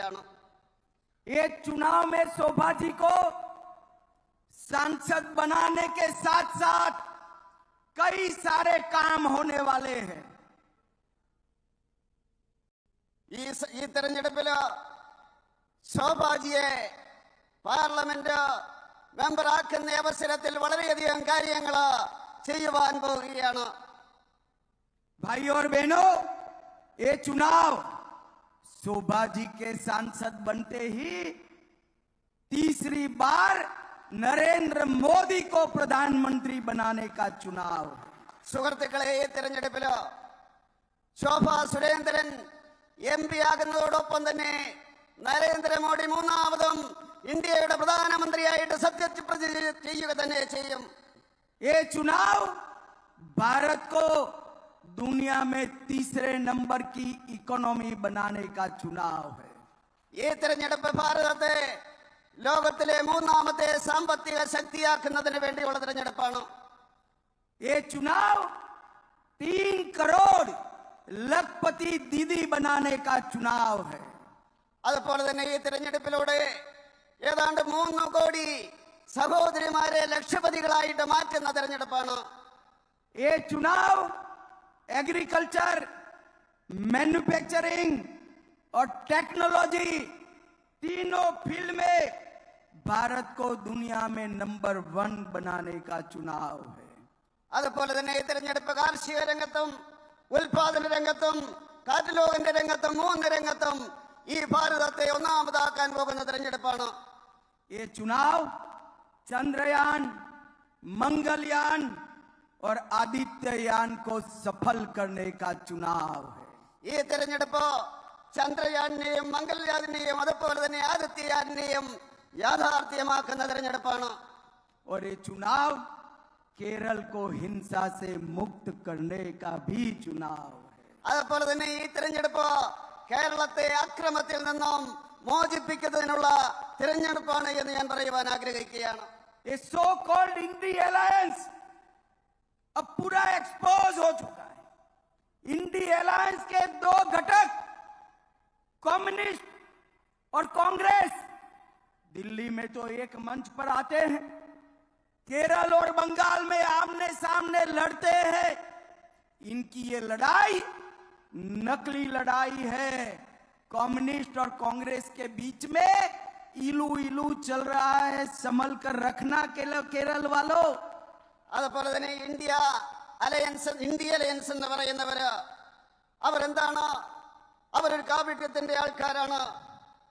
ആഗ്രഹിക്കുകയാണ്. ये चुनाव में शोभा जी को सांसद बनाने के साथ साथ कई सारे काम होने वाले हैं. ഈ തെരഞ്ഞെടുപ്പില് ശോഭാജിയെ പാർലമെന്റ് മെമ്പറാക്കുന്ന അവസരത്തിൽ വളരെയധികം കാര്യങ്ങൾ ചെയ്യുവാൻ പോവുകയാണ്. भाई और बहनों, ये चुनाव शोभा जी के सांसद बनते ही तीसरी बार नरेंद्र मोदी को प्रधानमंत्री बनाने का चुनाव. സുഹൃത്തുക്കളെ, ഈ തെരഞ്ഞെടുപ്പില് ശോഭാ സുരേന്ദ്രൻ MP ആകുന്നതോടൊപ്പം തന്നെ നരേന്ദ്രമോദി മൂന്നാമതും ഇന്ത്യയുടെ പ്രധാനമന്ത്രിയായിട്ട് സത്യപ്രതിജ്ഞ ചെയ്യുക തന്നെ ചെയ്യും. ये चुनाव भारत को दुनिया में तीसरे नंबर की इकोनॉमी बनाने का चुनाव है. ഈ തെരഞ്ഞെടുപ്പ് ഭാരതത്തെ ലോകത്തിലെ മൂന്നാമത്തെ സാമ്പത്തിക ശക്തിയാക്കുന്നതിന് വേണ്ടിയുള്ള തെരഞ്ഞെടുപ്പാണ്. ये चुनाव 3 करोड़ लखपति दीदी बनाने का चुनाव है. അതുപോലെ തന്നെ ഈ തെരഞ്ഞെടുപ്പിലൂടെ ഏതാണ്ട് 3 കോടി സഹോദരിമാരെ ലക്ഷപതികളായിട്ട് മാറ്റുന്ന തെരഞ്ഞെടുപ്പാണ്. ये चुनाव एग्रीकल्चर, मैन्युफैक्चरिंग और टेक्नोलॉजी तीनों फील्ड में भारत को दुनिया में नंबर 1 बनाने का चुनाव है. അതുപോലെ തന്നെ ഈ തെരഞ്ഞെടുപ്പ് കാർഷിക രംഗത്തും ഉൽപാദന രംഗത്തും കാറ്റലോഗിന്റെ രംഗത്തും 3 രംഗത്തും ഈ ഭാരതത്തെ ഒന്നാമതാക്കാൻ പോകുന്ന തെരഞ്ഞെടുപ്പാണ്. ये चुनाव चंद्रयान, मंगलयान और आदित्ययान को सफल करने का चुनाव है. ഈ തെരഞ്ഞെടുപ്പ് ചന്ദ്രയാനെയും മംഗൾയാനെയും അതുപോലെ തന്നെ ആദിത്യയാനെയും യാഥാർത്ഥ്യമാക്കുന്ന തെരഞ്ഞെടുപ്പാണ്. और ये चुनाव केरल को हिंसा से मुक्त करने का भी चुनाव है. അതുപോലെ തന്നെ ഈ തെരഞ്ഞെടുപ്പ് കേരളത്തെ അക്രമത്തിൽ നിന്നും മോചിപ്പിക്കുന്നതിനുള്ള തെരഞ്ഞെടുപ്പാണ് എന്ന് ഞാൻ പറയുവാൻ ആഗ്രഹിക്കുകയാണ്. ये सो कॉल्ड इंडी अलायंस अब पूरा एक्सपोज हो चुका है. इंडी अलायंस के 2 घटक कम्युनिस्ट और कांग्रेस दिल्ली में तो एक मंच पर आते हैं, केरल और बंगाल में आमने सामने लड़ते हैं. इनकी ये लड़ाई नकली लड़ाई है. कम्युनिस्ट और कांग्रेस के बीच में इलू इलू चल रहा है. संभल कर रखना केरल वालों. അതുപോലെ തന്നെ ഇന്ത്യ അലയൻസ് എന്ന് പറയുന്നവര് അവരെന്താണ്? അവരൊരു കാപട്യത്തിന്റെ ആൾക്കാരാണ്.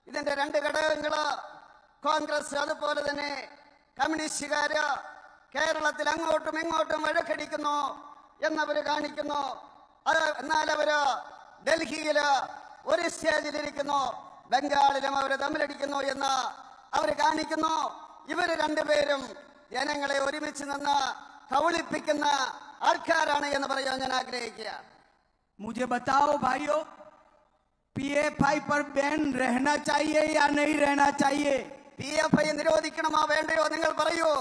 ഇതിന്റെ 2 ഘടകങ്ങള് കോൺഗ്രസ് അതുപോലെ തന്നെ കമ്മ്യൂണിസ്റ്റുകാര് കേരളത്തിൽ അങ്ങോട്ടും ഇങ്ങോട്ടും വഴക്കടിക്കുന്നു എന്നവര് കാണിക്കുന്നു. എന്നാൽ അവര് ഡൽഹിയില് ഒരു സ്റ്റേജിലിരിക്കുന്നു, ബംഗാളിലും അവര് തമ്മിലടിക്കുന്നു എന്ന് അവര് കാണിക്കുന്നു. ഇവര് 2 പേരും ജനങ്ങളെ ഒരുമിച്ച് നിന്ന് കബളിപ്പിക്കുന്ന ആൾക്കാരാണ് എന്ന് പറയാൻ ഞാൻ ആഗ്രഹിക്കുക. मुझे बताओ भाइयों, PFI पर बैन रहना चाहिए या नहीं रहना चाहिए? PFI നിരോധിക്കണമോ വേണ്ടയോ നിങ്ങൾ പറയൂ.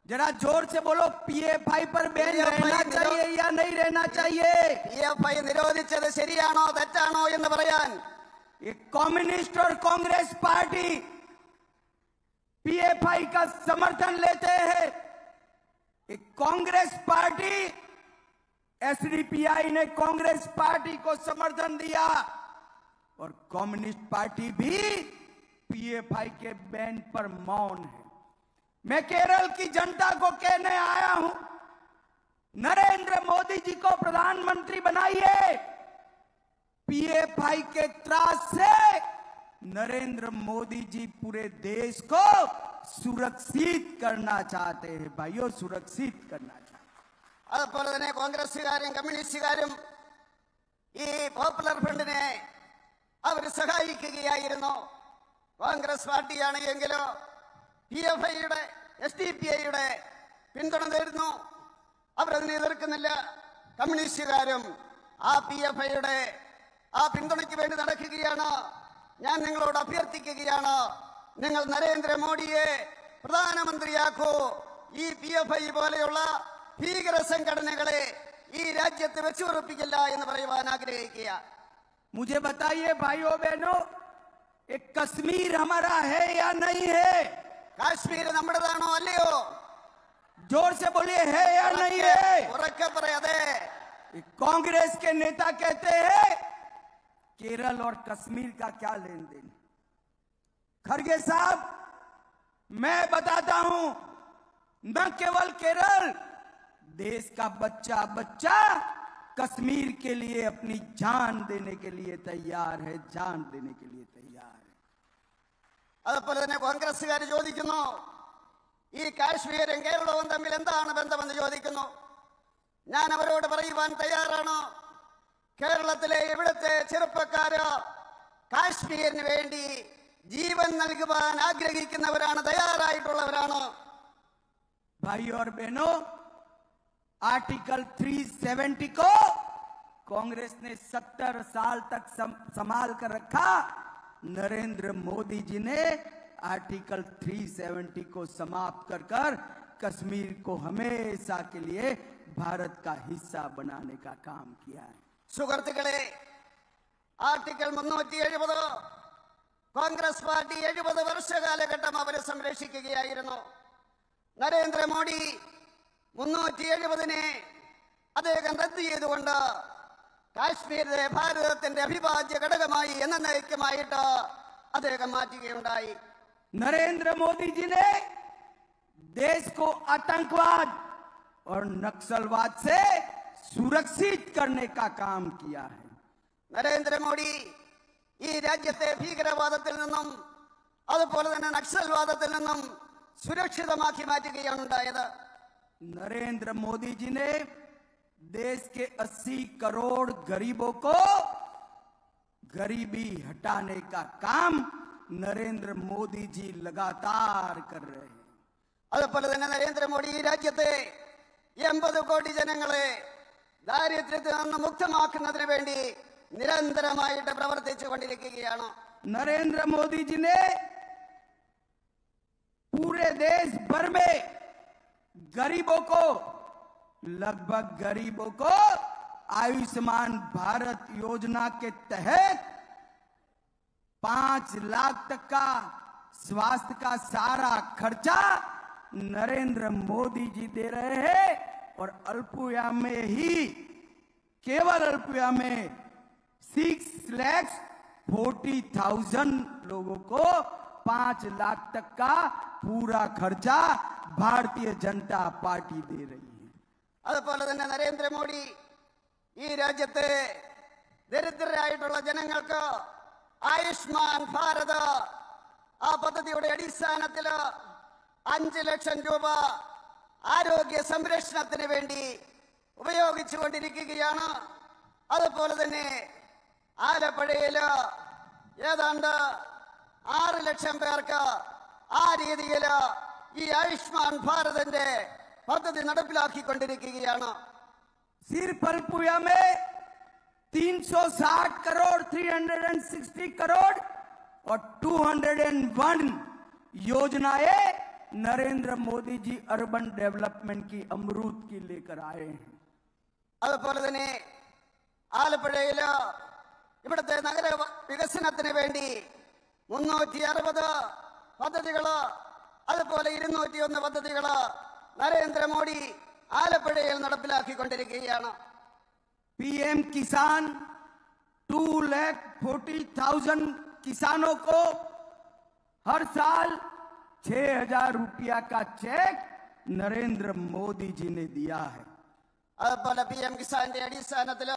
जरा जोर से बोलो, PFI पर बैन रहना चाहिए या नहीं रहना चाहिए? PFI നിരോധിച്ചത് ശരിയാണോ തെറ്റാണോ എന്ന് പറയാൻ ये कम्युनिस्ट और कांग्रेस पार्टी PFI का समर्थन लेते हैं. एक कांग्रेस पार्टी, SDPI ने कांग्रेस पार्टी को समर्थन दिया और कम्युनिस्ट पार्टी भी PFI के बैन पर मौन है. मैं केरल की जनता को कहने आया हूं, नरेंद्र मोदी जी को प्रधानमंत्री बनाइए. PFI के त्रास से नरेंद्र मोदी जी पूरे देश को सुरक्षित करना चाहते हैं. भाइयों, सुरक्षित करना चाहते हैं. അതുപോലെ തന്നെ കോൺഗ്രസുകാരും കമ്മ്യൂണിസ്റ്റുകാരും ഈ പോപ്പുലർ ഫ്രണ്ടിനെ അവർ സഹായിക്കുകയായിരുന്നു. കോൺഗ്രസ് പാർട്ടിയാണ് എങ്കിലോ PFIയുടെ SDPIയുടെ പിന്തുണ നേടുന്നു. അവരതിനെ എതിർക്കുന്നില്ല. കമ്മ്യൂണിസ്റ്റുകാരും ആ PFIയുടെ ആ പിന്തുണയ്ക്ക് വേണ്ടി നടക്കുകയാണ്. ഞാൻ നിങ്ങളോട് അഭ്യർത്ഥിക്കുകയാണ്, നിങ്ങൾ നരേന്ദ്രമോദിയെ പ്രധാനമന്ത്രിയാക്കൂ. ഈ PFI പോലെയുള്ള ഭീകര സംഘടനകളെ ഈ രാജ്യത്ത് വെച്ചുറപ്പിക്കില്ല എന്ന് പറയുവാൻ ആഗ്രഹിക്കുക. मुझे बताइए भाइयों बहनों, एक कश्मीर हमारा है या नहीं है? കാശ്മീർ നമ്മുടേതാണോ അല്ലയോ? जोर से बोलिए, है या नहीं है? ഉറക്കെ പറയാതെ. कांग्रेस के नेता कहते हैं केरल और कश्मीर का क्या लेन देन। खड़गे साहब, मैं बताता हूं, न केवल केरल, देश का बच्चा बच्चा कश्मीर के लिए अपनी जान देने के लिए तैयार है, जान देने के लिए तैयार है। അതുപോലെ തന്നെ കോൺഗ്രസ്സുകാർ ചോദിക്കുന്നു, ഈ കാശ്മീരും കേരളവും തമ്മിൽ എന്താണ് ബന്ധമെന്ന് ചോദിക്കുന്നു. ഞാൻ അവരോട് പറയുവാൻ തയ്യാറാണ്, കേരളത്തിലെ ഇവിടുത്തെ ചെറുപ്പക്കാര് കാശ്മീരിന് വേണ്ടി ജീവൻ നൽകുവാൻ ആഗ്രഹിക്കുന്നവരാണ്, തയ്യാറായിട്ടുള്ളവരാണ്. भाई और बहनों, आर्टिकल 370 को कांग्रेस ने 70 साल तक संभाल कर रखा। नरेंद्र मोदी जी ने आर्टिकल 370 को समाप्त कर कर कश्मीर को हमेशा के लिए भारत का हिस्सा बनाने का काम किया है। സുഹൃത്തുക്കളെ, ആർട്ടിക്കിൾ 370 കോൺഗ്രസ് പാർട്ടി 70 വർഷകാലഘട്ടം അവരെ സംരക്ഷിക്കുകയായിരുന്നു. നരേന്ദ്രമോദി 370 അദ്ദേഹം റദ്ദ് ചെയ്തുകൊണ്ട് കാശ്മീരിലെ ഭാരതത്തിന്റെ അവിഭാജ്യ ഘടകമായി എന്നേക്കുമായിട്ട് അദ്ദേഹം മാറ്റുകയുണ്ടായി. नरेंद्र मोदी जी ने देश को आतंकवाद और नक्सलवाद से सुरक्षित करने का काम किया है। നരേന്ദ്രമോദി ഈ രാജ്യത്തെ ഭീകരവാദത്തിൽ നിന്നും അതുപോലെ തന്നെ നക്സൽവാദത്തിൽ നിന്നും സുരക്ഷിതമാക്കി മാറ്റുകയാണ് ഉണ്ടായത്. नरेंद्र मोदी जी ने देश के 80 करोड़ गरीबों को गरीबी हटाने का काम नरेंद्र मोदी जी लगातार कर रहे हैं। അതുപോലെ തന്നെ നരേന്ദ്രമോദി ഈ രാജ്യത്തെ 80 കോടി ജനങ്ങളെ ദാരിദ്ര്യത്തിൽ നിന്ന് മുക്തമാക്കുന്നതിന് വേണ്ടി നിരന്തരമായിട്ട് പ്രവർത്തിച്ചു കൊണ്ടിരിക്കുകയാണ്. नरेंद्र मोदी जी ने पूरे देश भर में गरीबों को, लगभग गरीबों को आयुष्मान भारत योजना के तहत 5 लाख तक का स्वास्थ्य का सारा खर्चा नरेंद्र मोदी जी दे रहे हैं। और अल्पुया में ही, केवल अल्पुया में 6,40,000 लोगों को 5 लाख तक का पूरा खर्चा भारतीय जनता पार्टी दे रही है। അതുപോലെ തന്നെ നരേന്ദ്രമോദി ഈ രാജ്യത്തെ ദരിദ്രരായിട്ടുള്ള ജനങ്ങൾക്ക് ആയുഷ്മാൻ ഭാരത് ആ പദ്ധതിയുടെ അടിസ്ഥാനത്തിൽ 5 ലക്ഷം രൂപ ആരോഗ്യ സംരക്ഷണത്തിന് വേണ്ടി ഉപയോഗിച്ചു കൊണ്ടിരിക്കുകയാണ്. അതുപോലെ തന്നെ ആലപ്പുഴയിൽ ഏതാണ്ട് 6 ലക്ഷം പേർക്ക് ആ രീതിയിൽ ഈ ആയുഷ്മാൻ ഭാരതിന്റെ പദ്ധതി നടപ്പിലാക്കിക്കൊണ്ടിരിക്കുകയാണ്. सिर्फ अल्पुया में 360 करोड़, 360 करोड़ और 201 योजनाएं नरेंद्र मोदी जी अर्बन डेवलपमेंट की अमरूद की लेकर आए हैं। അതുപോലെ തന്നെ ആലപ്പുഴയിൽ ഇവിടുത്തെ നഗര വികസനത്തിന് വേണ്ടി 360 പദ്ധതികൾ, അതുപോലെ 201 പദ്ധതികൾ നരേന്ദ്രമോദി ആലപ്പുഴയിൽ നടപ്പിലാക്കിക്കൊണ്ടിരിക്കുകയാണ്. पीएम किसान 2,40,000 किसानों को हर साल 6,000 रुपया का चेक नरेंद्र मोदी जी ने दिया है। അതുപോലെ PM കിസാന്റെ അടിസ്ഥാനത്തിൽ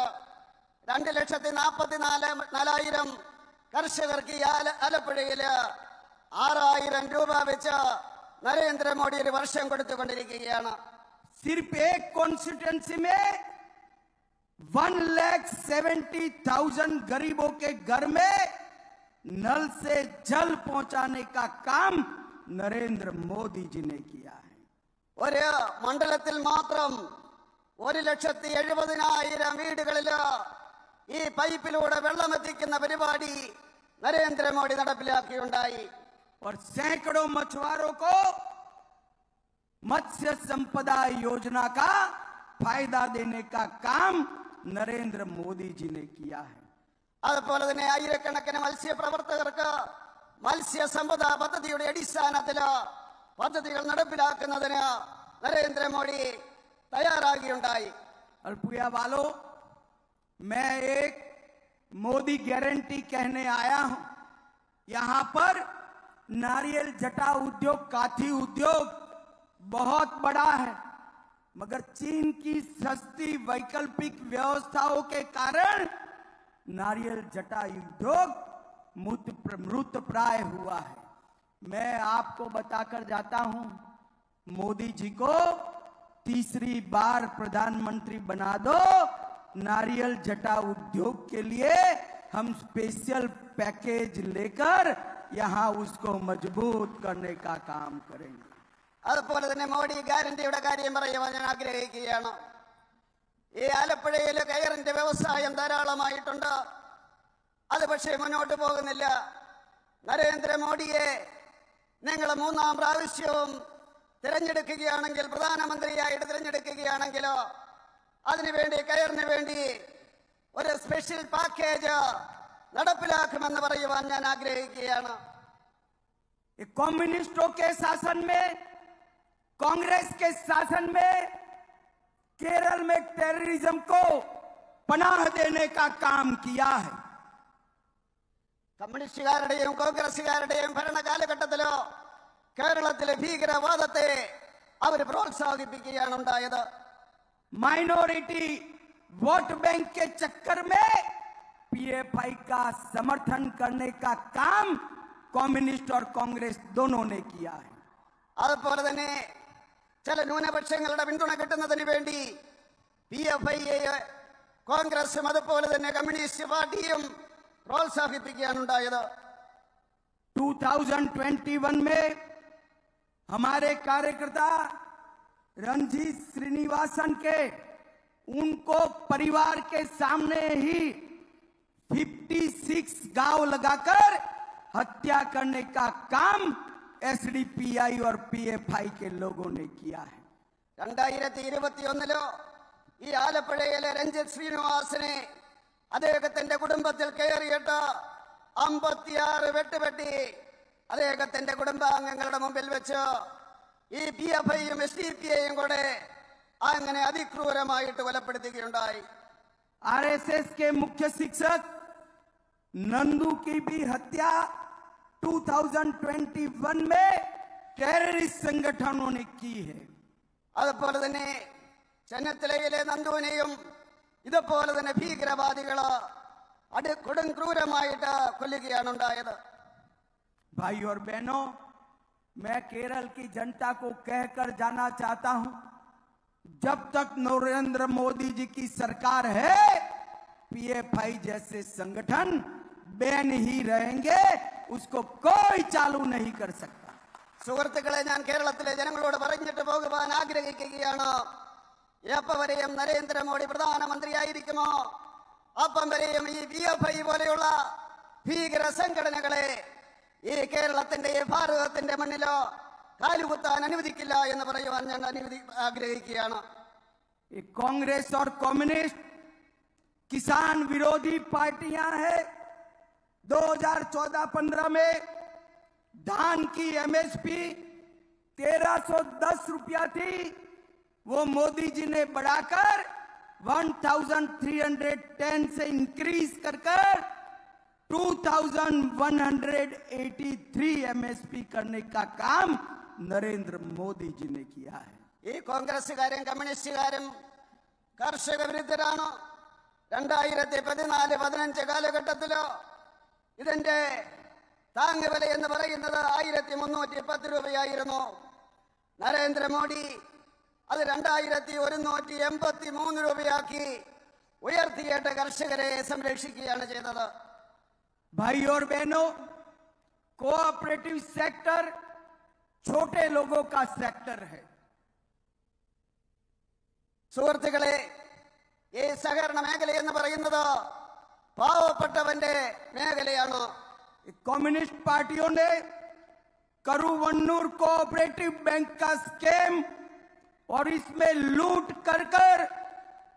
2,44,000 കർഷകർക്ക് ഈ ആലപ്പുഴയിൽ 6,000 രൂപ വെച്ച് നരേന്ദ്രമോദി ഒരു വർഷം കൊടുത്തുകൊണ്ടിരിക്കുകയാണ്. सिर्फ एक कॉन्स्टिट्यूंसी में 1,70,000 गरीबों के घर में नल से जल पहुंचाने का काम नरेंद्र मोदी जी ने किया है। ഒരു മണ്ഡലത്തിൽ മാത്രം 1,70,000 വീടുകളിൽ ഈ പൈപ്പിലൂടെ വെള്ളമെത്തിക്കുന്ന പരിപാടി നരേന്ദ്രമോദി നടപ്പിലാക്കിയുണ്ടായി. और सैकड़ों मछुआरों को मत्स्य संपदा योजना का फायदा देने का काम नरेंद्र मोदी जी ने किया है। അതുപോലെ തന്നെ ആയിരക്കണക്കിന് മത്സ്യപ്രവർത്തകർക്ക് മത്സ്യസമ്പദ പദ്ധതിയുടെ അടിസ്ഥാനത്തിൽ പദ്ധതികൾ നടപ്പിലാക്കുന്നതിന് നരേന്ദ്രമോദി തയ്യാറാകുകയുണ്ടായി. अल्पुया वालों, मैं एक मोदी गारंटी कहने आया हूं. यहां पर नारियल जटा उद्योग, काठी उद्योग बहुत बड़ा है, मगर चीन की सस्ती वैकल्पिक व्यवस्थाओं के कारण नारियल जटा उद्योग मृत प्राय हुआ है. मैं आपको बताकर जाता हूं, मोदी जी को तीसरी बार प्रधानमंत्री बना दो. नारियल जटा उद्योग के लिए हम स्पेशल पैकेज लेकर यहां उसको मजबूत करने का काम करेंगे. അതുപോലെ തന്നെ മോഡി ഗ്യാരണ്ടിയുടെ കാര്യം പറയുവാൻ ഞാൻ ആഗ്രഹിക്കുകയാണ്. ഈ ആലപ്പുഴയിൽ കയറിന്റെ വ്യവസായം ധാരാളമായിട്ടുണ്ട്. അത് പക്ഷേ മുന്നോട്ട് പോകുന്നില്ല. നരേന്ദ്രമോദിയെ നിങ്ങൾ മൂന്നാം പ്രാവശ്യവും തിരഞ്ഞെടുക്കുകയാണെങ്കിൽ, പ്രധാനമന്ത്രിയായിട്ട് തിരഞ്ഞെടുക്കുകയാണെങ്കിൽ, അതിനുവേണ്ടി കയറിന് വേണ്ടി ഒരു സ്പെഷ്യൽ പാക്കേജ് നടപ്പിലാക്കുമെന്ന് പറയുവാൻ ഞാൻ ആഗ്രഹിക്കുകയാണ്. कम्युनिस्टों के शासन में, कांग्रेस के शासन में केरल में टेररिज्म को पनाह देने का काम किया है. കമ്മ്യൂണിസ്റ്റുകാരുടെയും കോൺഗ്രസുകാരുടെയും ഭരണകാലഘട്ടത്തിലോ കേരളത്തിലെ ഭീകരവാദത്തെ അവർ പ്രോത്സാഹിപ്പിക്കുകയാണ് ഉണ്ടായത്. माइनॉरिटी वोट बैंक के चक्कर में पीएफआई का समर्थन करने का काम कम्युनिस्ट और कांग्रेस दोनों ने किया है. അതുപോലെ തന്നെ ചില ന്യൂനപക്ഷങ്ങളുടെ പിന്തുണ കിട്ടുന്നതിന് വേണ്ടി PFIയെ കോൺഗ്രസും അതുപോലെ തന്നെ കമ്മ്യൂണിസ്റ്റ് പാർട്ടിയും പ്രോത്സാഹിപ്പിക്കുകയാണ് ഉണ്ടായത്. 2021 में हमारे कार्यकर्ता रणजीत श्रीनिवासन के उनको परिवार के सामने ही 56 गांव लगाकर हत्या करने का काम एसडीपीआई और पीएफआई के लोगों ने किया है. 2021 ഈ ആലപ്പുഴയിലെ രഞ്ജിത്ത് ശ്രീനിവാസനെ അദ്ദേഹത്തിന്റെ കുടുംബത്തിൽ കയറിയിട്ട് 56 വെട്ടുപെട്ടി അദ്ദേഹത്തിന്റെ കുടുംബാംഗങ്ങളുടെ മുമ്പിൽ വെച്ച് ഈ PFIയും SDPIയും കൂടെ അങ്ങനെ അതിക്രൂരമായിട്ട് കൊലപ്പെടുത്തുകയുണ്ടായി. आरएसएस के मुख्य शिक्षक नंदू की भी हत्या 2021 में टेररिस्ट संगठनों ने की है. അതുപോലെ തന്നെ ചെന്നത്തലയിലെ നന്ദുവിനെയും ഇതുപോലെ തന്നെ ഭീകരവാദികള് കൊടും ക്രൂരമായിട്ട് കൊല്ലുകയാണ് ഉണ്ടായത്. भाई और बहनों, मैं केरल की जनता को कहकर जाना चाहता हूं, जब तक नरेंद्र मोदी जी की सरकार है पीएफआई जैसे संगठन बैन ही रहेंगे, उसको कोई चालू नहीं कर सकता. സുഹൃത്തുക്കളെ, ഞാൻ കേരളത്തിലെ ജനങ്ങളോട് പറഞ്ഞിട്ട് പോകുവാൻ ആഗ്രഹിക്കുകയാണ്. എപ്പം വരെയും നരേന്ദ്രമോദി പ്രധാനമന്ത്രിയായിരിക്കുമോ അപ്പം വരെയും ഈ PFI പോലെയുള്ള ഭീകര സംഘടനകളെ ഈ കേരളത്തിന്റെ ഈ ഭാരതത്തിന്റെ മണ്ണിലോ കാലുകുത്താൻ അനുവദിക്കില്ല എന്ന് പറയുവാൻ ഞാൻ ആഗ്രഹിക്കുകയാണ്. कांग्रेस और कम्युनिस्ट किसान विरोधी पार्टियां हैं. 2014-15 में धान की एमएसपी 1310 रुपया थी, वो मोदी जी ने बढ़ाकर 1310 से इंक्रीज कर 2183 एमएसपी करने का काम नरेंद्र मोदी जी ने किया है. ഈ കോൺഗ്രസുകാരും കമ്മ്യൂണിസ്റ്റുകാരും കർഷക വിരുദ്ധരാണ്. 2014-15 കാലഘട്ടത്തിലോ ഇതിന്റെ താങ്ങുവില എന്ന് പറയുന്നത് 1310 രൂപയായിരുന്നു. നരേന്ദ്രമോദി അത് 2183 രൂപയാക്കി ഉയർത്തിയിട്ട് കർഷകരെ സംരക്ഷിക്കുകയാണ് ചെയ്തത്. भाई और बहनों, कोऑपरेटिव सेक्टर छोटे लोगों का सेक्टर है. സുഹൃത്തുക്കളെ, ഈ സഹകരണ മേഖല എന്ന് പറയുന്നത് പാവപ്പെട്ടവന്റെ മേഖലയാണ്. कम्युनिस्ट पार्टियों ने करूवन्नूर कोऑपरेटिव बैंक का स्कैम और इसमें लूट कर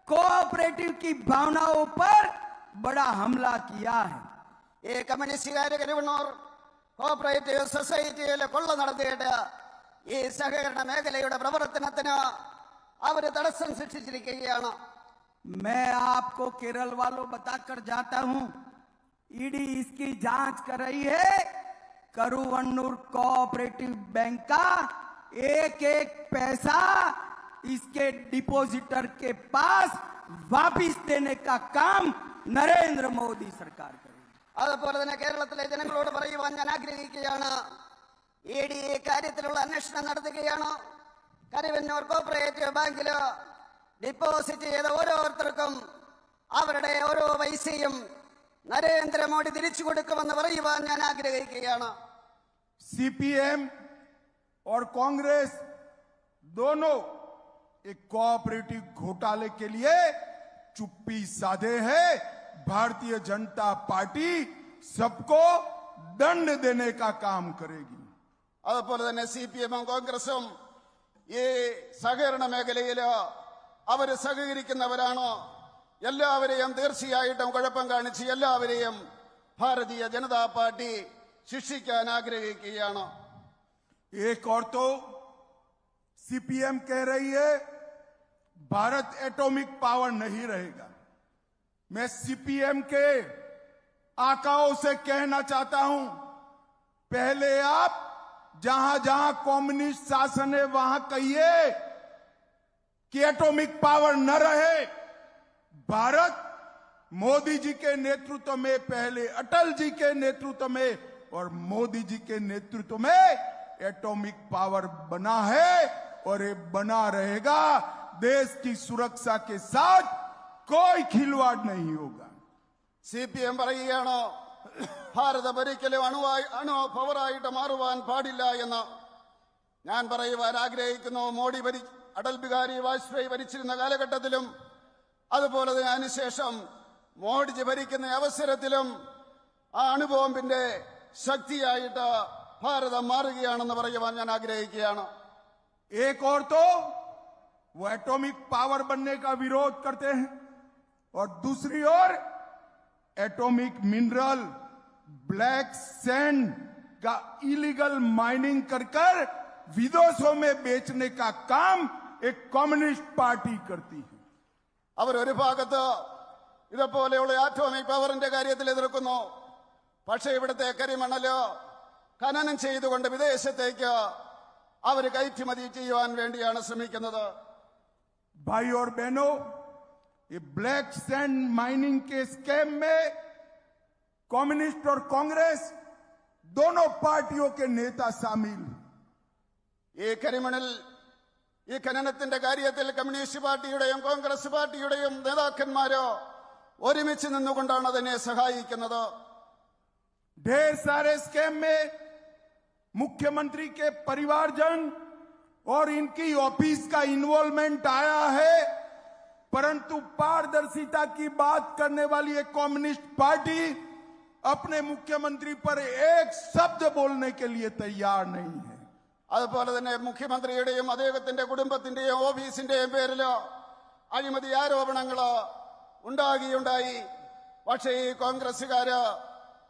कोऑपरेटिव की भावनाओं पर बड़ा हमला किया है। ഈ കമ്മ്യൂണിസ്റ്റുകാര് കരുവണ്ണൂർ കോപ്പറേറ്റീവ് സൊസൈറ്റിയിൽ കൊള്ള നടത്തിയിട്ട് ഈ സഹകരണ മേഖലയുടെ പ്രവർത്തനത്തിന് അവര് തടസ്സം സൃഷ്ടിച്ചിരിക്കുകയാണ്. मैं आपको केरल वालों बताकर जाता हूं, ईडी इसकी जांच कर रही है। करुवन्नूर कोऑपरेटिव बैंक का एक एक पैसा इसके डिपॉजिटर के पास वापिस देने का काम नरेंद्र मोदी सरकार करेगी। അതുപോലെ തന്നെ കേരളത്തിലെ ജനങ്ങളോട് പറയുവാൻ ഞാൻ ആഗ്രഹിക്കുകയാണ്, ഇഡി ഈ കാര്യത്തിലുള്ള അന്വേഷണം നടത്തുകയാണ്. കരുവന്നൂർ കോപ്പറേറ്റീവ് ബാങ്കില് ഡിപ്പോസിറ്റ് ചെയ്ത ഓരോരുത്തർക്കും അവരുടെ ഓരോ പൈസയും നരേന്ദ്രമോദി തിരിച്ചു കൊടുക്കുമെന്ന് പറയുവാൻ ഞാൻ ആഗ്രഹിക്കുകയാണ്. सीपीएम और कांग्रेस दोनों एक कोऑपरेटिव घोटाले के लिए चुप्पी साधे हैं। भारतीय जनता पार्टी सबको दंड देने का काम करेगी। അതുപോലെ തന്നെ CPM-ഉം കോൺഗ്രസും ഈ സഹകരണ മേഖലയില് അവര് സഹകരിക്കുന്നവരാണ്. എല്ലാവരെയും തീർച്ചയായിട്ടും കുഴപ്പം കാണിച്ച് എല്ലാവരെയും ഭാരതീയ ജനതാ പാർട്ടി ശിക്ഷിക്കാൻ ആഗ്രഹിക്കുകയാണ്. एक और तो सीपीएम कह रही है भारत एटॉमिक पावर नहीं रहेगा। मैं सीपीएम के आकाओं से कहना चाहता हूं, पहले आप जहां जहां कम्युनिस्ट शासन है वहां कहिए कि एटॉमिक पावर न रहे। भारत मोदी जी के नेतृत्व में, पहले अटल जी के नेतृत्व में और मोदी जी के नेतृत्व में एटॉमिक पावर बना है और ये बना रहेगा। देश की सुरक्षा के साथ कोई खिलवाड़ नहीं होगा। CPM പറയുകയാണ് ഭാരതം ഒരിക്കലും അണു പവറായിട്ട് മാറുവാൻ പാടില്ല എന്ന്. ഞാൻ പറയുവാൻ ആഗ്രഹിക്കുന്നു, അടൽ ബിഹാരി വാജ്പേയി ഭരിച്ചിരുന്ന കാലഘട്ടത്തിലും അതുപോലെ തന്നെ അതിനുശേഷം മോഡിജി ഭരിക്കുന്ന അവസരത്തിലും ആ അണുബോംബിന്റെ ശക്തിയായിട്ട് ഭാരതം മാറുകയാണെന്ന് പറയുവാൻ ഞാൻ ആഗ്രഹിക്കുകയാണ്. एक और तो वो एटॉमिक पावर बनने का विरोध करते हैं और दूसरी ओर एटॉमिक मिनरल ब्लैक सैंड का इलीगल माइनिंग कर विदेशों में बेचने का काम एक कम्युनिस्ट पार्टी करती है. അവർ ഒരു ഭാഗത്ത് ഇതുപോലെയുള്ള ആറ്റോമിക് പവറിന്റെ കാര്യത്തിൽ എതിർക്കുന്നു, പക്ഷേ ഇവിടുത്തെ കരിമണല് ഖനനം ചെയ്തുകൊണ്ട് വിദേശത്തേക്ക് അവർ കയറ്റുമതി ചെയ്യുവാൻ വേണ്ടിയാണ് ശ്രമിക്കുന്നത്. भाई और बहनों, ये ब्लैक सैंड माइनिंग के स्कैम में कम्युनिस्ट और कांग्रेस दोनों पार्टियों के नेता शामिल। ഈ കരിമണൽ ഈ ഖനനത്തിന്റെ കാര്യത്തിൽ കമ്മ്യൂണിസ്റ്റ് പാർട്ടിയുടെയും കോൺഗ്രസ് പാർട്ടിയുടെയും നേതാക്കന്മാരോ ഒരുമിച്ച് നിന്നുകൊണ്ടാണ് അതിനെ സഹായിക്കുന്നത്. ढेर सारे स्कैम में मुख्यमंत्री के परिवारजन और इनकी ऑफिस का इन्वॉल्वमेंट आया है, परंतु पारदर्शिता की बात करने वाली एक कम्युनिस्ट पार्टी अपने मुख्यमंत्री पर एक शब्द बोलने के लिए तैयार नहीं है. അതുപോലെ തന്നെ മുഖ്യമന്ത്രിയുടെയും അദ്ദേഹത്തിന്റെ കുടുംബത്തിന്റെയും ഓഫീസിന്റെയും പേരില് അഴിമതി ആരോപണങ്ങള് ഉണ്ടായി. പക്ഷേ ഈ കോൺഗ്രസുകാര്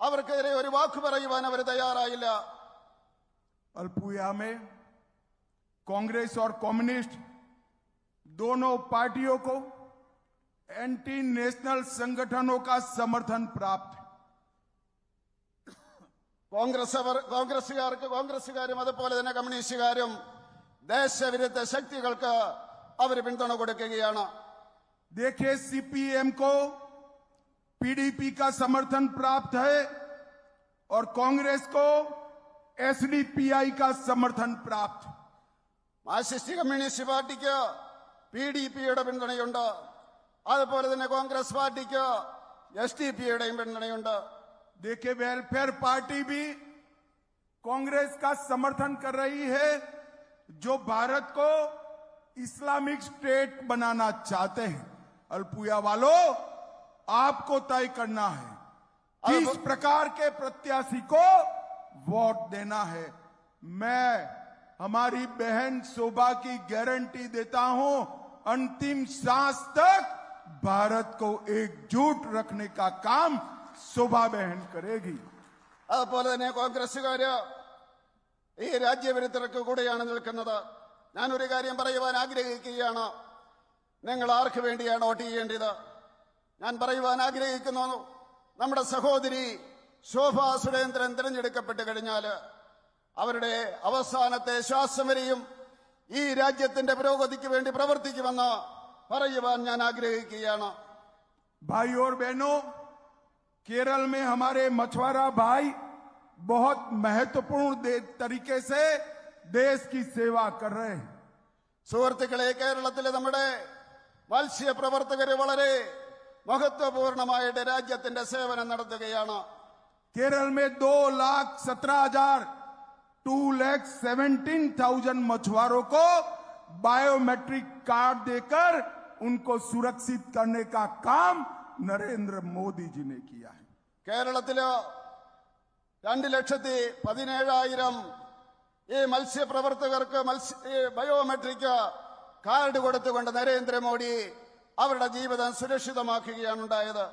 അവർക്കെതിരെ ഒരു വാക്ക് പറയുവാൻ അവർ തയ്യാറായില്ല. अल्पुया में कांग्रेस और कम्युनिस्ट दोनों पार्टियों को एंटी नेशनल संगठनों का समर्थन प्राप्त है. കോൺഗ്രസുകാരും അതുപോലെ തന്നെ കമ്മ്യൂണിസ്റ്റുകാരും ദേശവിരുദ്ധ ശക്തികൾക്ക് അവർ പിന്തുണ കൊടുക്കുകയാണ്. देखिए, सीपीएम को पीडीपी का समर्थन प्राप्त है और कांग्रेस को एसडीपीआई का समर्थन प्राप्त. മാർക്സിസ്റ്റ് കമ്മ്യൂണിസ്റ്റ് പാർട്ടിക്ക് PDPയുടെ പിന്തുണയുണ്ട്, അതുപോലെ തന്നെ കോൺഗ്രസ് പാർട്ടിക്ക് SDPയുടെയും പിന്തുണയുണ്ട്. देखिए, वेलफेयर पार्टी भी कांग्रेस का समर्थन कर रही है, जो भारत को इस्लामिक स्टेट बनाना चाहते हैं. अल्पुया वालों, आपको तय करना है किस प्रकार के प्रत्याशी को वोट देना है. मैं हमारी बहन शोभा की गारंटी देता हूं, अंतिम सांस तक भारत को एकजुट रखने का काम शोभा बहन करेगी। അതുപോലെ തന്നെ കോൺഗ്രസ്സുകാര് ഈ രാജ്യവിരുദ്ധർക്ക് കൂടെയാണ് നിൽക്കുന്നത്. ഞാനൊരു കാര്യം പറയുവാൻ ആഗ്രഹിക്കുകയാണ്. നിങ്ങൾ ആർക്ക് വേണ്ടിയാണ് വോട്ട് ചെയ്യേണ്ടത്? ഞാൻ പറയുവാൻ ആഗ്രഹിക്കുന്നു, നമ്മുടെ സഹോദരി ശോഭാ സുരേന്ദ്രൻ തിരഞ്ഞെടുക്കപ്പെട്ട് കഴിഞ്ഞാൽ അവരുടെ അവസാനത്തെ ശ്വാസം വരെയും ഈ രാജ്യത്തിന്റെ പുരോഗതിക്ക് വേണ്ടി പ്രവർത്തിക്കുമെന്ന് പറയുവാൻ ഞാൻ ആഗ്രഹിക്കുകയാണ്. भाई और बहनों, केरल में हमारे मछुआरा भाई बहुत महत्वपूर्ण तरीके से देश की सेवा कर रहे हैं। സുഹൃത്തുക്കളെ, കേരളത്തിലെ നമ്മുടെ മത്സ്യപ്രവർത്തകര് വളരെ മഹത്വപൂർണമായിട്ട് രാജ്യത്തിന്റെ സേവനം നടത്തുകയാണ്. केरल में 2,17,000 मछुआरों को बायोमेट्रिक कार्ड देकर उनको सुरक्षित करने का काम नरेंद्र मोदी जी ने किया है। കേരളത്തില് 2,17,000 ഈ മത്സ്യപ്രവർത്തകർക്ക് ബയോമെട്രിക് കാർഡ് കൊടുത്തുകൊണ്ട് നരേന്ദ്രമോദി അവരുടെ ജീവിതം സുരക്ഷിതമാക്കുകയാണ് ഉണ്ടായത്.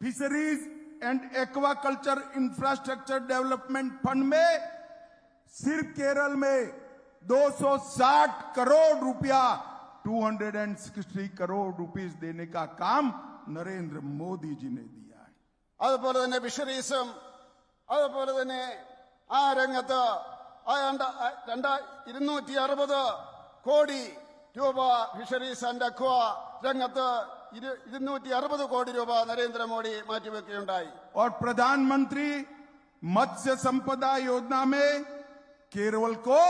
Fisheries and aquaculture infrastructure development fund में सिर्फ केरल में 260 करोड़ रुपया 260 करोड़ रुपीस देने का काम नरेंद्र मोदी जी ने दिया है। അതുപോലെ തന്നെ ഫിഷറീസും അതുപോലെ തന്നെ ആ രംഗത്ത് 260 കോടി രൂപ ഫിഷറീസ് ആൻഡ് അക്വ രംഗത്ത് 260 കോടി രൂപ നരേന്ദ്രമോദി മാറ്റിവെക്കുകയുണ്ടായി. और प्रधानमंत्री मत्स्य संपदा योजना में केरल को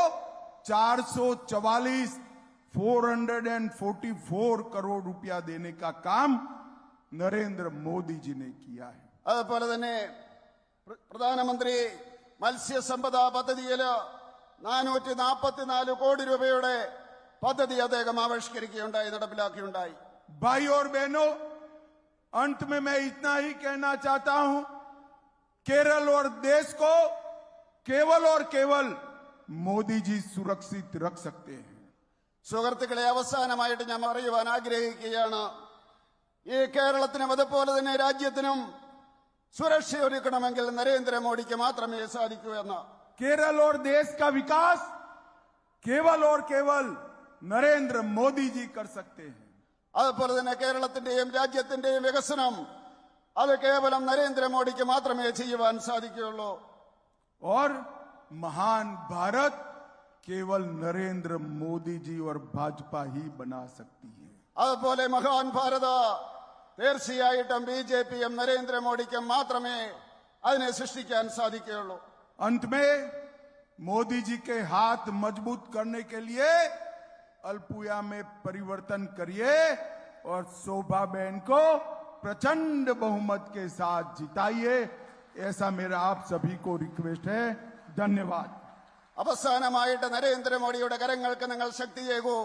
444 करोड़ रुपया देने का काम नरेंद्र मोदी जी ने किया है। അതുപോലെ തന്നെ പ്രധാനമന്ത്രി മത്സ്യസമ്പദാ പദ്ധതിയില് 444 കോടി രൂപയുടെ പദ്ധതി അദ്ദേഹം ആവിഷ്കരിക്കുകയുണ്ടായി, നടപ്പിലാക്കുകയുണ്ടായി. भाई और बहनों, अंत में मैं इतना ही कहना चाहता हूं, केरल और देश को केवल और केवल मोदी जी सुरक्षित रख सकते हैं। സുഹൃത്തുക്കളെ, അവസാനമായിട്ട് ഞാൻ പറയുവാൻ ആഗ്രഹിക്കുകയാണ്, ഈ കേരളത്തിനും അതുപോലെ തന്നെ രാജ്യത്തിനും സുരക്ഷയൊരുക്കണമെങ്കിൽ നരേന്ദ്രമോദിക്ക് മാത്രമേ സാധിക്കൂ എന്ന്. केरल और देश का विकास केवल और केवल नरेंद्र मोदी जी कर सकते हैं। അതുപോലെ തന്നെ കേരളത്തിന്റെയും രാജ്യത്തിന്റെയും വികസനം അത് കേവലം നരേന്ദ്രമോദിക്ക് മാത്രമേ ചെയ്യുവാൻ സാധിക്കുകയുള്ളൂ. और महान भारत केवल नरेंद्र मोदी जी और भाजपा ही बना सकती है। അതുപോലെ മഹാൻ ഭാരത തീർച്ചയായിട്ടും ബിജെപിയും നരേന്ദ്രമോദിക്കും മാത്രമേ അതിനെ സൃഷ്ടിക്കാൻ സാധിക്കുകയുള്ളൂ. अंत में मोदी जी के हाथ मजबूत करने के लिए अल्पुया में परिवर्तन करिए और शोभा बहन को प्रचंड बहुमत के साथ जिताइए, ऐसा मेरा आप सभी को रिक्वेस्ट है। धन्यवाद। അവസാനമായിട്ട് നരേന്ദ്രമോദിയുടെ കരങ്ങൾക്ക് നിങ്ങൾ ശക്തിയേകൂ.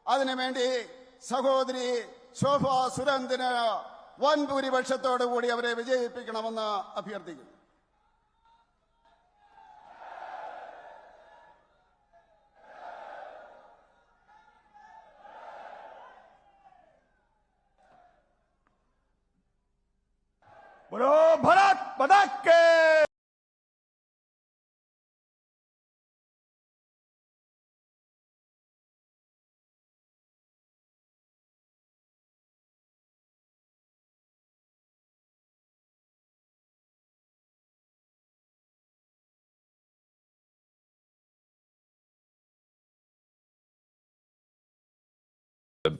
അതിനുവേണ്ടി സഹോദരി ശോഭാ സുരേന്ദ്രന് വൻ ഭൂരിപക്ഷത്തോടുകൂടി അവരെ വിജയിപ്പിക്കണമെന്ന് അഭ്യർത്ഥിക്കുന്നു. बोलो भारत माता की।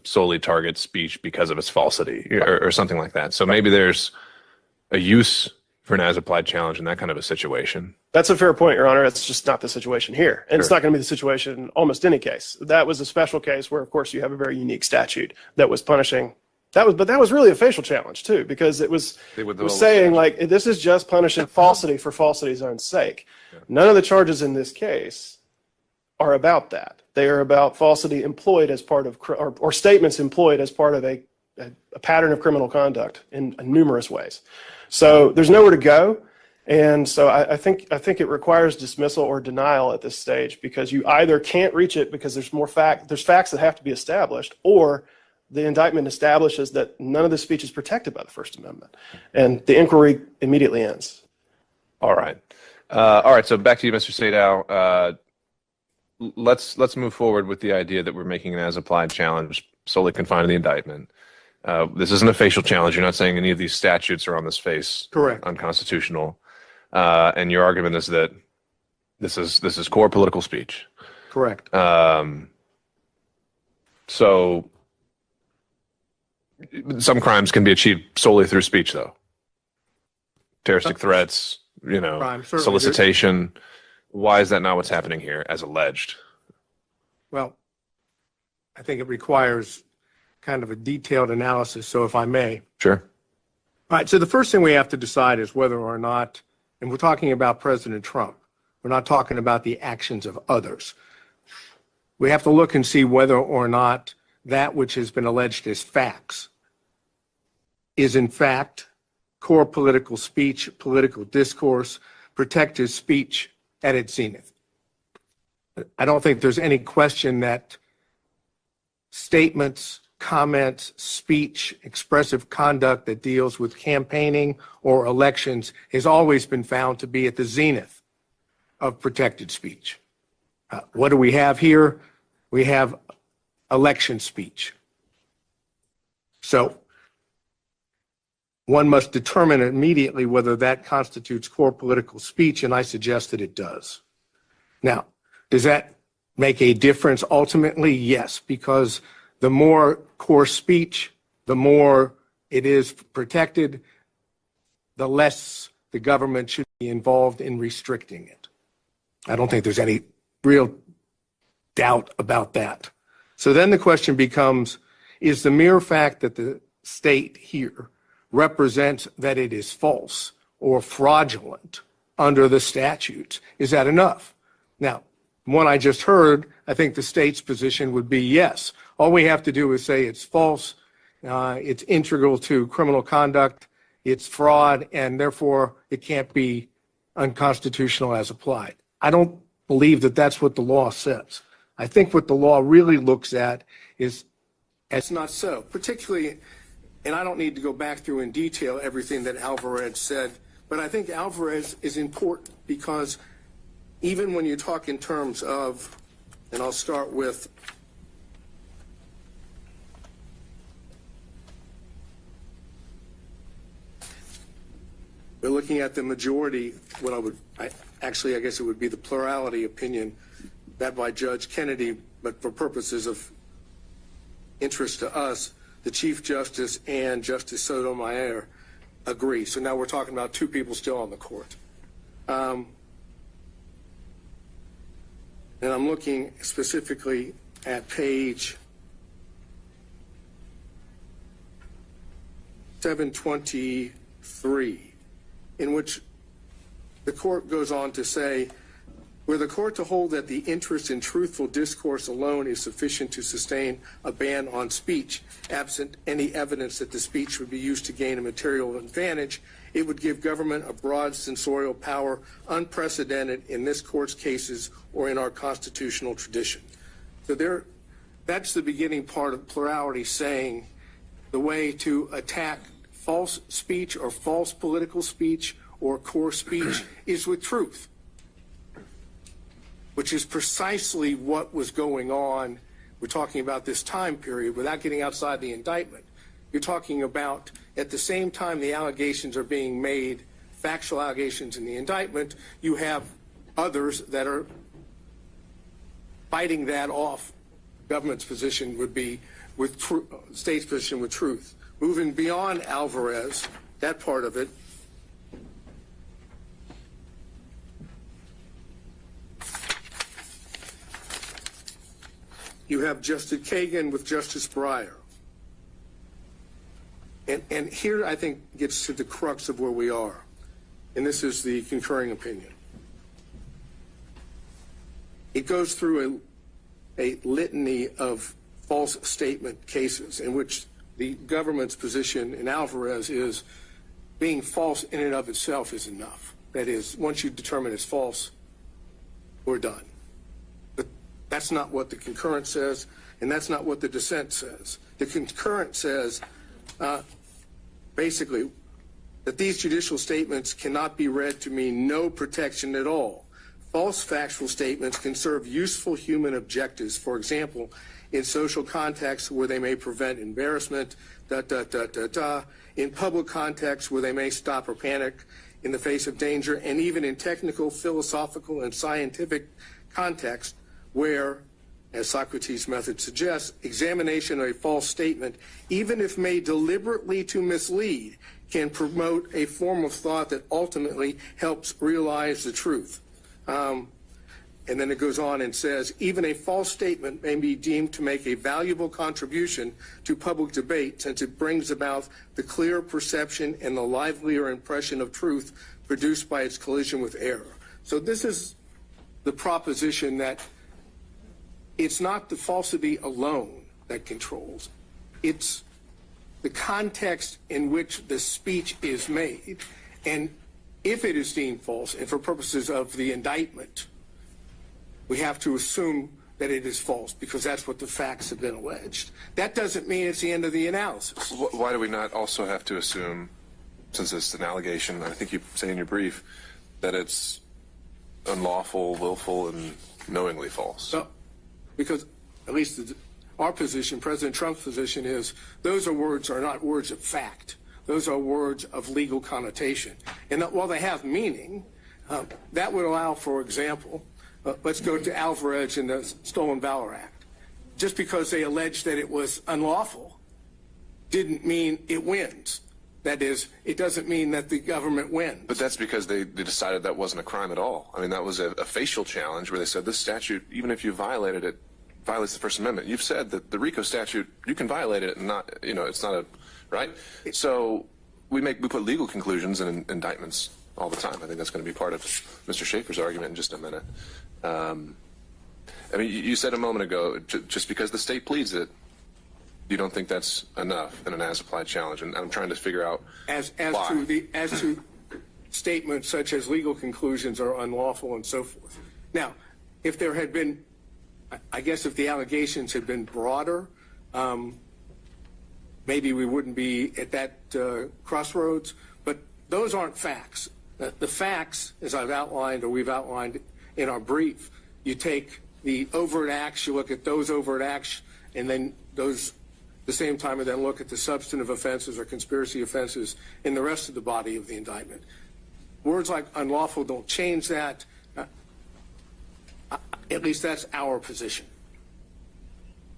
solely target speech because of its falsity or something like that. So maybe there's a use for an as-applied challenge in that kind of a situation. That's a fair point, Your Honor. That's just not the situation here. And It's not going to be the situation in almost any case. That was a special case where, of course, you have a very unique statute that was punishing. But that was really a facial challenge, too, because it was saying, like, this is just punishing falsity for falsity's own sake. Yeah. None of the charges in this case are about that. They are about falsity employed as part of, or statements employed as part of a pattern of criminal conduct in numerous ways. So there's nowhere to go. And so I think it requires dismissal or denial at this stage, because you either can't reach it because there's facts that have to be established, or the indictment establishes that none of the speech is protected by the First Amendment, and the inquiry immediately ends. All right. All right. So back to you, Mr. Sadow. Let's move forward with the idea that we're making an as-applied challenge solely confined to the indictment. This isn't a facial challenge. You're not saying any of these statutes are on this face Correct. unconstitutional. And your argument is that this is core political speech. Correct. So some crimes can be achieved solely through speech, though. Terroristic threats, solicitation. Why is that not what's happening here, as alleged? Well, I think it requires kind of a detailed analysis, so if I may. Sure. All right, so the first thing we have to decide is whether or not, and we're talking about President Trump, we're not talking about the actions of others. We have to look and see whether or not that which has been alleged as facts is in fact core political speech, political discourse, protected speech at its zenith. I don't think there's any question that statements, comments, speech, expressive conduct that deals with campaigning or elections has always been found to be at the zenith of protected speech. What do we have here? We have election speech. So one must determine immediately whether that constitutes core political speech, and I suggest that it does. Now, does that make a difference ultimately? Yes, because the more core speech, the more it is protected, the less the government should be involved in restricting it. I don't think there's any real doubt about that. So then the question becomes, is the mere fact that the state here represents that it is false or fraudulent under the statutes, is that enough? Now, one I just heard, I think the state's position would be yes. All we have to do is say it's false, it's integral to criminal conduct, it's fraud, and therefore it can't be unconstitutional as applied. I don't believe that that's what the law says. I think what the law really looks at is, it's not so, particularly, and I don't need to go back through in detail everything that Alvarez said, but I think Alvarez is important because even when you talk in terms of, and I'll start with we're looking at the majority, I guess it would be the plurality opinion that by Judge Kennedy, but for purposes of interest to us, the Chief Justice and Justice Sotomayor agree. So now we're talking about two people still on the court. And I'm looking specifically at page 723, in which the court goes on to say, were the court to hold that the interest in truthful discourse alone is sufficient to sustain a ban on speech, absent any evidence that the speech would be used to gain a material advantage, it would give government a broad censorial power unprecedented in this court's cases or in our constitutional tradition. So that's the beginning part of plurality, saying the way to attack false speech or false political speech or core speech is with truth, which is precisely what was going on. We're talking about this time period without getting outside the indictment. You're talking about at the same time the allegations are being made, factual allegations in the indictment, you have others that are fighting that off. Government's position would be with state's position with truth. Moving beyond Alvarez, that part of it, you have Justice Kagan with Justice Breyer. And here I think gets to the crux of where we are. And this is the concurring opinion. It goes through a litany of false statement cases in which the government's position in Alvarez is being false in and of itself is enough. That is, once you determine it's false, we're done. But That's not what the concurrent says, and that's not what the dissent says. The concurrent says, basically, that these judicial statements cannot be read to mean no protection at all. False factual statements can serve useful human objectives, for example, in social contexts where they may prevent embarrassment, in public contexts where they may stop or panic in the face of danger, and even in technical, philosophical, and scientific contexts where, as Socrates' method suggests, examination of a false statement, even if made deliberately to mislead, can promote a form of thought that ultimately helps realize the truth. And then it goes on and says, even a false statement may be deemed to make a valuable contribution to public debate since it brings about the clear perception and the livelier impression of truth produced by its collision with error. So this is the proposition that it's not the falsity alone that controls. It's the context in which the speech is made. And if it is deemed false, and for purposes of the indictment, we have to assume that it is false because that's what the facts have been alleged. That doesn't mean it's the end of the analysis. Why do we not also have to assume, since it's an allegation, I think you say in your brief, that it's unlawful, willful, and knowingly false? So, because at least our position, President Trump's position is those are not words of fact. Those are words of legal connotation. And while they have meaning, that would allow, for example, let's go to Alvarez in the Stolen Valor Act. Just because they alleged that it was unlawful didn't mean it wins. That is, it doesn't mean that the government wins. But that's because they decided that wasn't a crime at all. I mean, that was a facial challenge where they said this statute, even if you violated it, violates the First Amendment. You've said that the RICO statute, you can violate it and not, it's not a, right? So we put legal conclusions in indictments all the time. I think that's going to be part of Mr. Schaefer's argument in just a minute. I mean, you said a moment ago, just because the state pleads it, you don't think that's enough in an as-applied challenge, and I'm trying to figure out as why. to statements such as legal conclusions are unlawful and so forth. Now, if there had been, I guess, if the allegations had been broader, maybe we wouldn't be at that crossroads. But those aren't facts. The facts, as I've outlined or we've outlined in our brief, you take the overt acts, you look at those overt acts, and then those at the same time, and then look at the substantive offenses or conspiracy offenses in the rest of the body of the indictment. Words like unlawful don't change that. At least that's our position.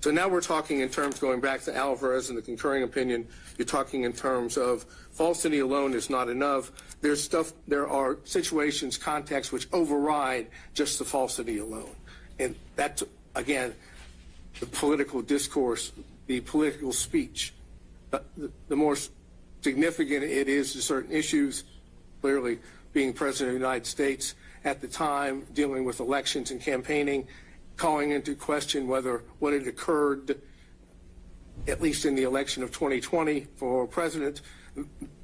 So now we're talking in terms, going back to Alvarez and the concurring opinion, you're talking in terms of falsity alone is not enough. There are situations, contexts which override just the falsity alone. And that's, again, the political discourse, the political speech. The more significant it is to certain issues, clearly being President of the United States at the time, dealing with elections and campaigning, calling into question whether what had occurred, at least in the election of 2020 for president,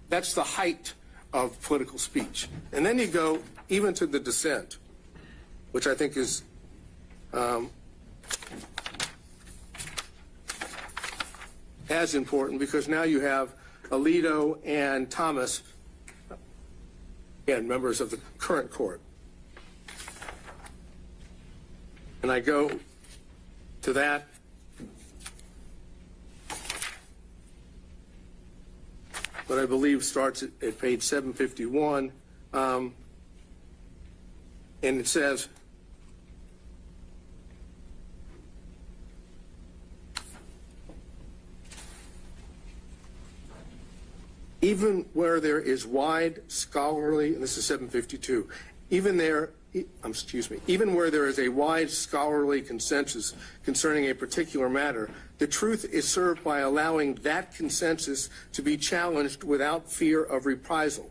that's the height of political speech. And then you go even to the dissent, which I think is as important, because now you have Alito and Thomas, again, members of the current court. And I go to that. What I believe starts at page 751. And it says, even where there is wide scholarly, and this is 752, even where there is a wide scholarly consensus concerning a particular matter, the truth is served by allowing that consensus to be challenged without fear of reprisal.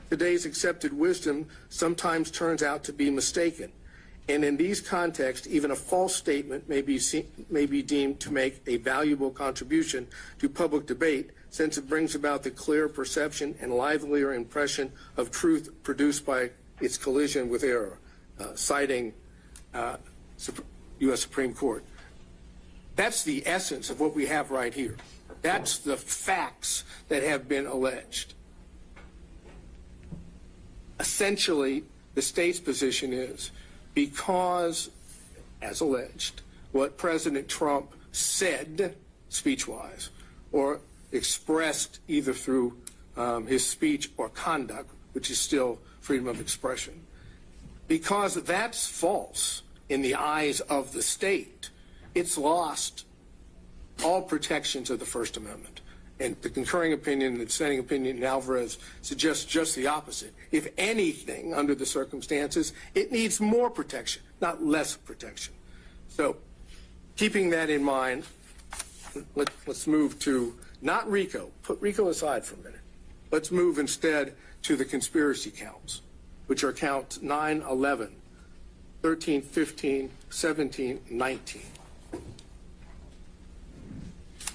Today's accepted wisdom sometimes turns out to be mistaken, and in these contexts, even a false statement may be deemed to make a valuable contribution to public debate, since it brings about the clear perception and livelier impression of truth produced by its collision with error. Citing U.S. Supreme Court. That's the essence of what we have right here. That's the facts that have been alleged. Essentially, the state's position is because, as alleged, what President Trump said speech-wise or expressed either through his speech or conduct, which is still freedom of expression, because that's false in the eyes of the state, it's lost all protections of the First Amendment. And the concurring opinion, the dissenting opinion in Alvarez suggests just the opposite. If anything, under the circumstances, it needs more protection, not less protection. So, keeping that in mind, let's move to not RICO. Put RICO aside for a minute. Let's move instead to the conspiracy counts, which are counts 9, 11, 13, 15, 17, 19.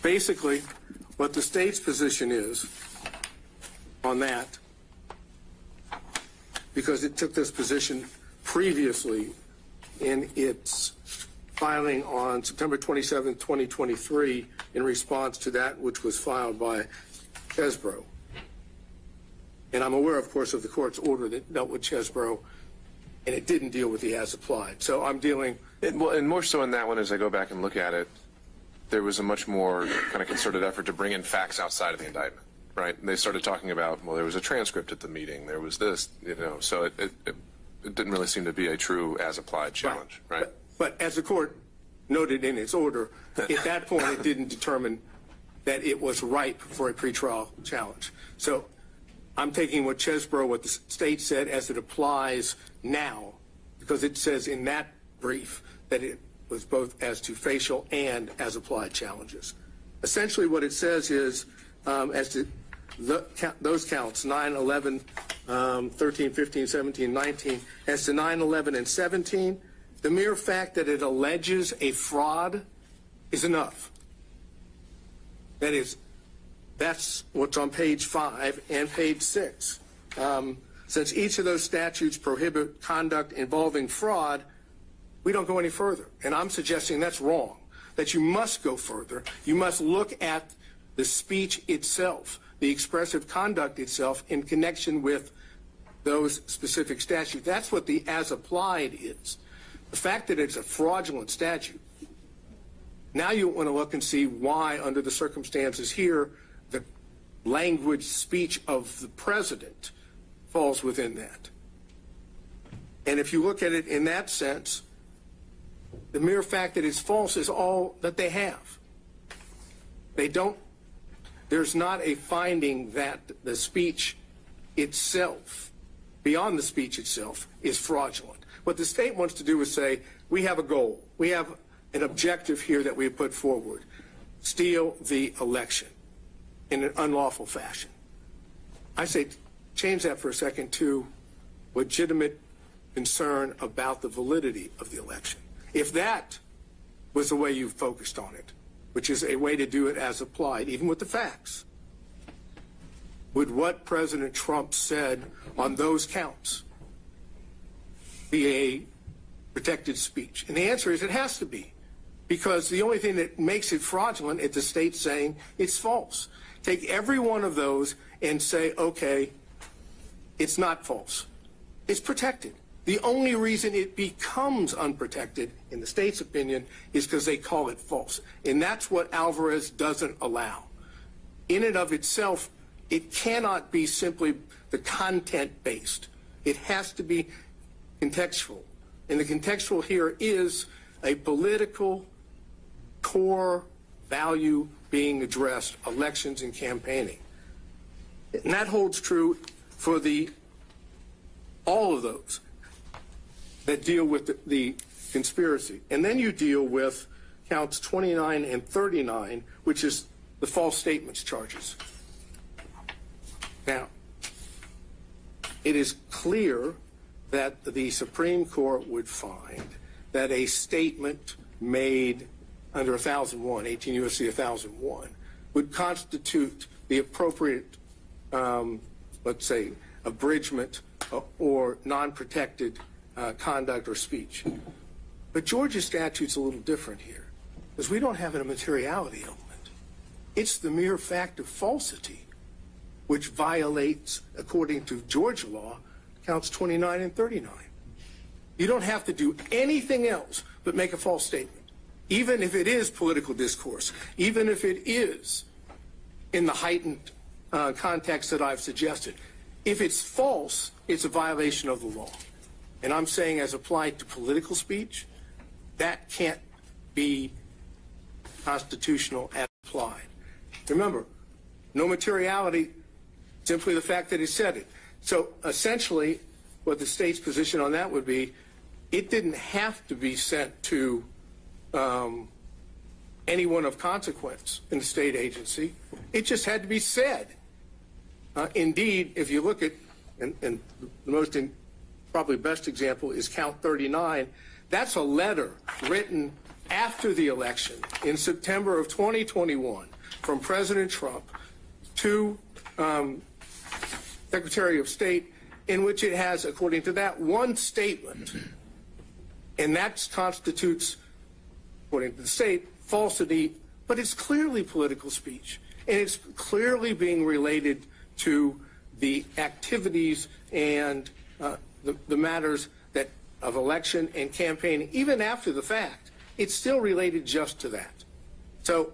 Basically, what the state's position is on that, because it took this position previously in its filing on September 27, 2023, in response to that which was filed by Chesbrough. And I'm aware, of course, of the court's order that dealt with Chesbrough, and it didn't deal with the as applied. So I'm dealing. And more so in that one, as I go back and look at it, there was a much more kind of concerted effort to bring in facts outside of the indictment, right? And they started talking about, well, there was a transcript at the meeting, there was this, so it didn't really seem to be a true as-applied challenge, right? But as the court noted in its order, at that point it didn't determine that it was ripe for a pretrial challenge. So I'm taking what Chesbrough, what the state said, as it applies now, because it says in that brief that it was both as to facial and as applied challenges. Essentially what it says is, as to those counts, 9, 11, 13, 15, 17, 19, as to 9, 11, and 17, the mere fact that it alleges a fraud is enough. That is, that's what's on page 5 and page 6. Since each of those statutes prohibit conduct involving fraud, we don't go any further. And I'm suggesting that's wrong, that you must go further. You must look at the speech itself, the expressive conduct itself in connection with those specific statutes. That's what the as applied is. The fact that it's a fraudulent statute, now you want to look and see why, under the circumstances here, the language speech of the president falls within that. And if you look at it in that sense, the mere fact that it's false is all that they have. There's not a finding that the speech itself, beyond the speech itself, is fraudulent. What the state wants to do is say, we have a goal. We have an objective here that we have put forward. Steal the election in an unlawful fashion. I say change that for a second to legitimate concern about the validity of the election. If that was the way you focused on it, which is a way to do it as applied, even with the facts, would what President Trump said on those counts be a protected speech? And the answer is it has to be, because the only thing that makes it fraudulent is the state saying it's false. Take every one of those and say, okay, it's not false. It's protected. The only reason it becomes unprotected, in the state's opinion, is because they call it false. And that's what Alvarez doesn't allow. In and of itself, it cannot be simply the content-based. It has to be contextual. And the contextual here is a political core value being addressed, elections and campaigning. And that holds true for all of those that deal with the conspiracy. And then you deal with counts 29 and 39, which is the false statements charges. Now, it is clear that the Supreme Court would find that a statement made under 1001, 18 U.S.C. 1001, would constitute the appropriate, let's say, abridgment or non-protected conduct or speech. But Georgia's statute's a little different here, because we don't have a materiality element. It's the mere fact of falsity, which violates, according to Georgia law, counts 29 and 39. You don't have to do anything else but make a false statement, even if it is political discourse, even if it is in the heightened context that I've suggested. If it's false, it's a violation of the law. And I'm saying, as applied to political speech, that can't be constitutional as applied. Remember, no materiality, simply the fact that he said it. So essentially, what the state's position on that would be, it didn't have to be sent to anyone of consequence in the state agency. It just had to be said. Indeed, if you look at, and the most probably best example is count 39, that's a letter written after the election in September of 2021 from President Trump to Secretary of State, in which it has, according to that, one statement, and that constitutes, according to the state, falsity, but it's clearly political speech, and it's clearly being related to the activities and the matters that of election and campaigning. Even after the fact, it's still related just to that. So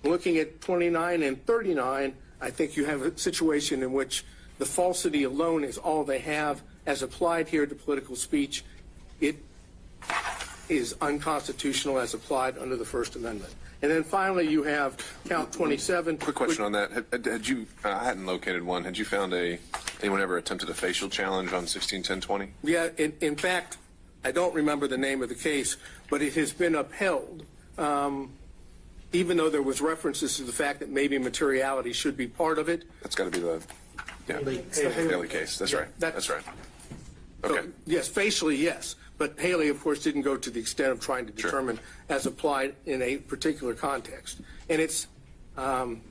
looking at 29 and 39, I think you have a situation in which the falsity alone is all they have as applied here to political speech. It is unconstitutional as applied under the First Amendment. And then finally, you have count 27. Quick question on that. Had you, I hadn't located one. Had you found anyone ever attempted a facial challenge on 161020? Yeah, in fact, I don't remember the name of the case, but it has been upheld, even though there was references to the fact that maybe materiality should be part of it. That's got to be the Haley case. That's right. That's right. Okay. So, yes, facially, yes. But Haley, of course, didn't go to the extent of trying to determine as applied in a particular context. And it's, again,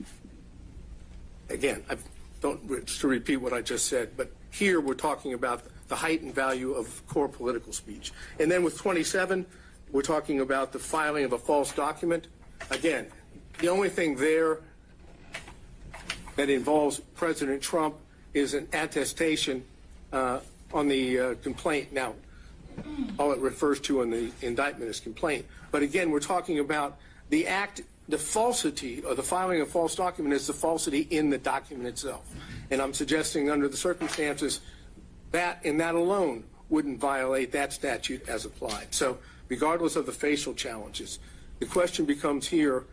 I don't to repeat what I just said, but here we're talking about the heightened value of core political speech. And then with 27, we're talking about the filing of a false document. Again, the only thing there that involves President Trump is an attestation on the complaint. Now, all it refers to in the indictment is complaint. But again, we're talking about the act, the falsity, or the filing of a false document is the falsity in the document itself. And I'm suggesting under the circumstances that in that alone wouldn't violate that statute as applied. So regardless of the facial challenges, the question becomes here,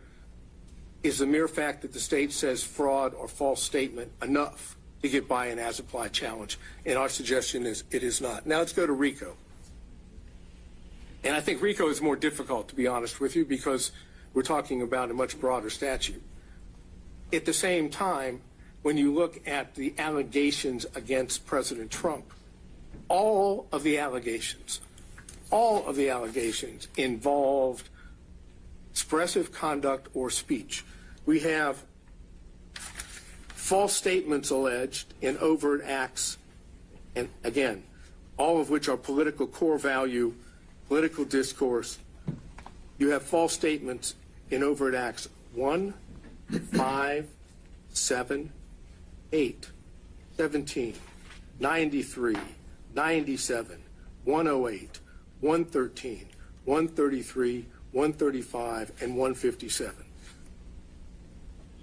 is the mere fact that the state says fraud or false statement enough to get by an as applied challenge? And our suggestion is it is not. Now let's go to RICO. And I think RICO is more difficult, to be honest with you, because we're talking about a much broader statute. At the same time, when you look at the allegations against President Trump, all of the allegations involved expressive conduct or speech. We have false statements alleged in overt acts, and again, all of which are political core value, political discourse. You have false statements in overt acts 1, 5, 7, 8, 17, 93, 97, 108, 113, 133, 135, and 157.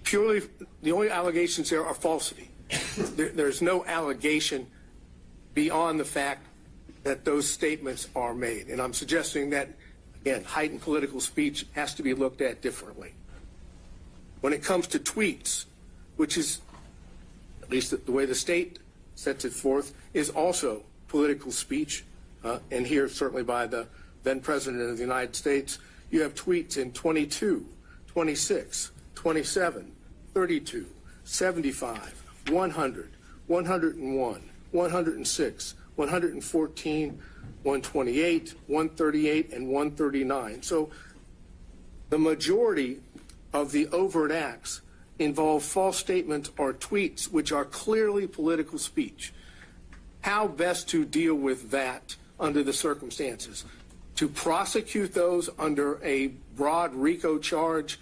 Purely, the only allegations there are falsity. There's no allegation beyond the fact that those statements are made. And I'm suggesting that, again, heightened political speech has to be looked at differently. When it comes to tweets, which is, at least the way the state sets it forth, is also political speech, and here certainly by the then President of the United States, you have tweets in 22, 26, 27, 32, 75, 100, 101, 106, 114, 128, 138, and 139. So the majority of the overt acts involve false statements or tweets which are clearly political speech. How best to deal with that under the circumstances? to prosecute those under a broad RICO charge,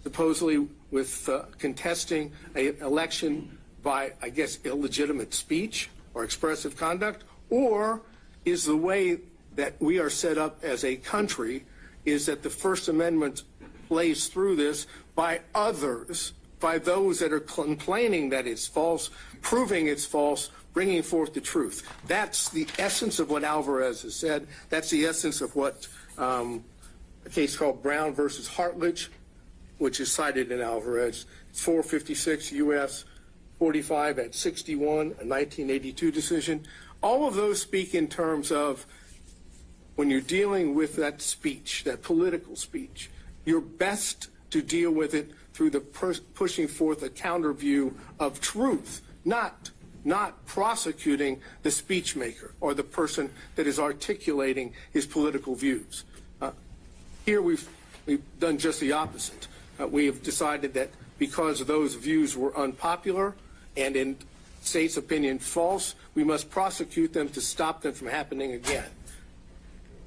supposedly with contesting an election by, I guess, illegitimate speech or expressive conduct? Or is the way that we are set up as a country is that the First Amendment plays through this by others, by those that are complaining that it's false, proving it's false, bringing forth the truth? That's the essence of what Alvarez has said. That's the essence of what a case called Brown versus Hartledge, which is cited in Alvarez, 456 U.S. 45 at 61, a 1982 decision. All of those speak in terms of when you're dealing with that speech, that political speech, you're best to deal with it through the pushing forth a counter view of truth, not prosecuting the speech maker or the person that is articulating his political views. Here we've done just the opposite. We have decided that because those views were unpopular and in state's opinion false, we must prosecute them to stop them from happening again,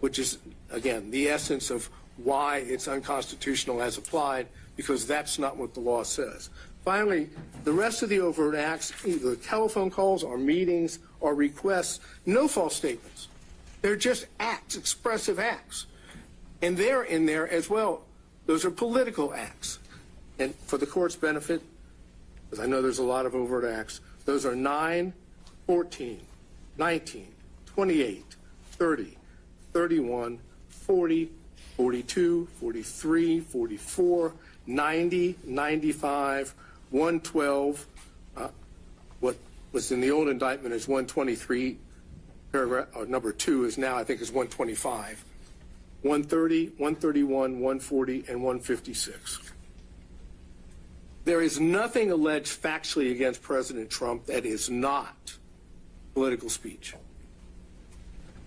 which is, again, the essence of why it's unconstitutional as applied, because that's not what the law says. Finally, the rest of the overt acts, either telephone calls or meetings or requests, no false statements. They're just acts, expressive acts. And they're in there as well. Those are political acts. And for the court's benefit, because I know there's a lot of overt acts, those are 9, 14, 19, 28, 30, 31, 40, 42, 43, 44, 90, 95, 112. What was in the old indictment is 123. Paragraph number 2 is now, I think, is 125. 130, 131, 140, and 156. There is nothing alleged factually against President Trump that is not political speech.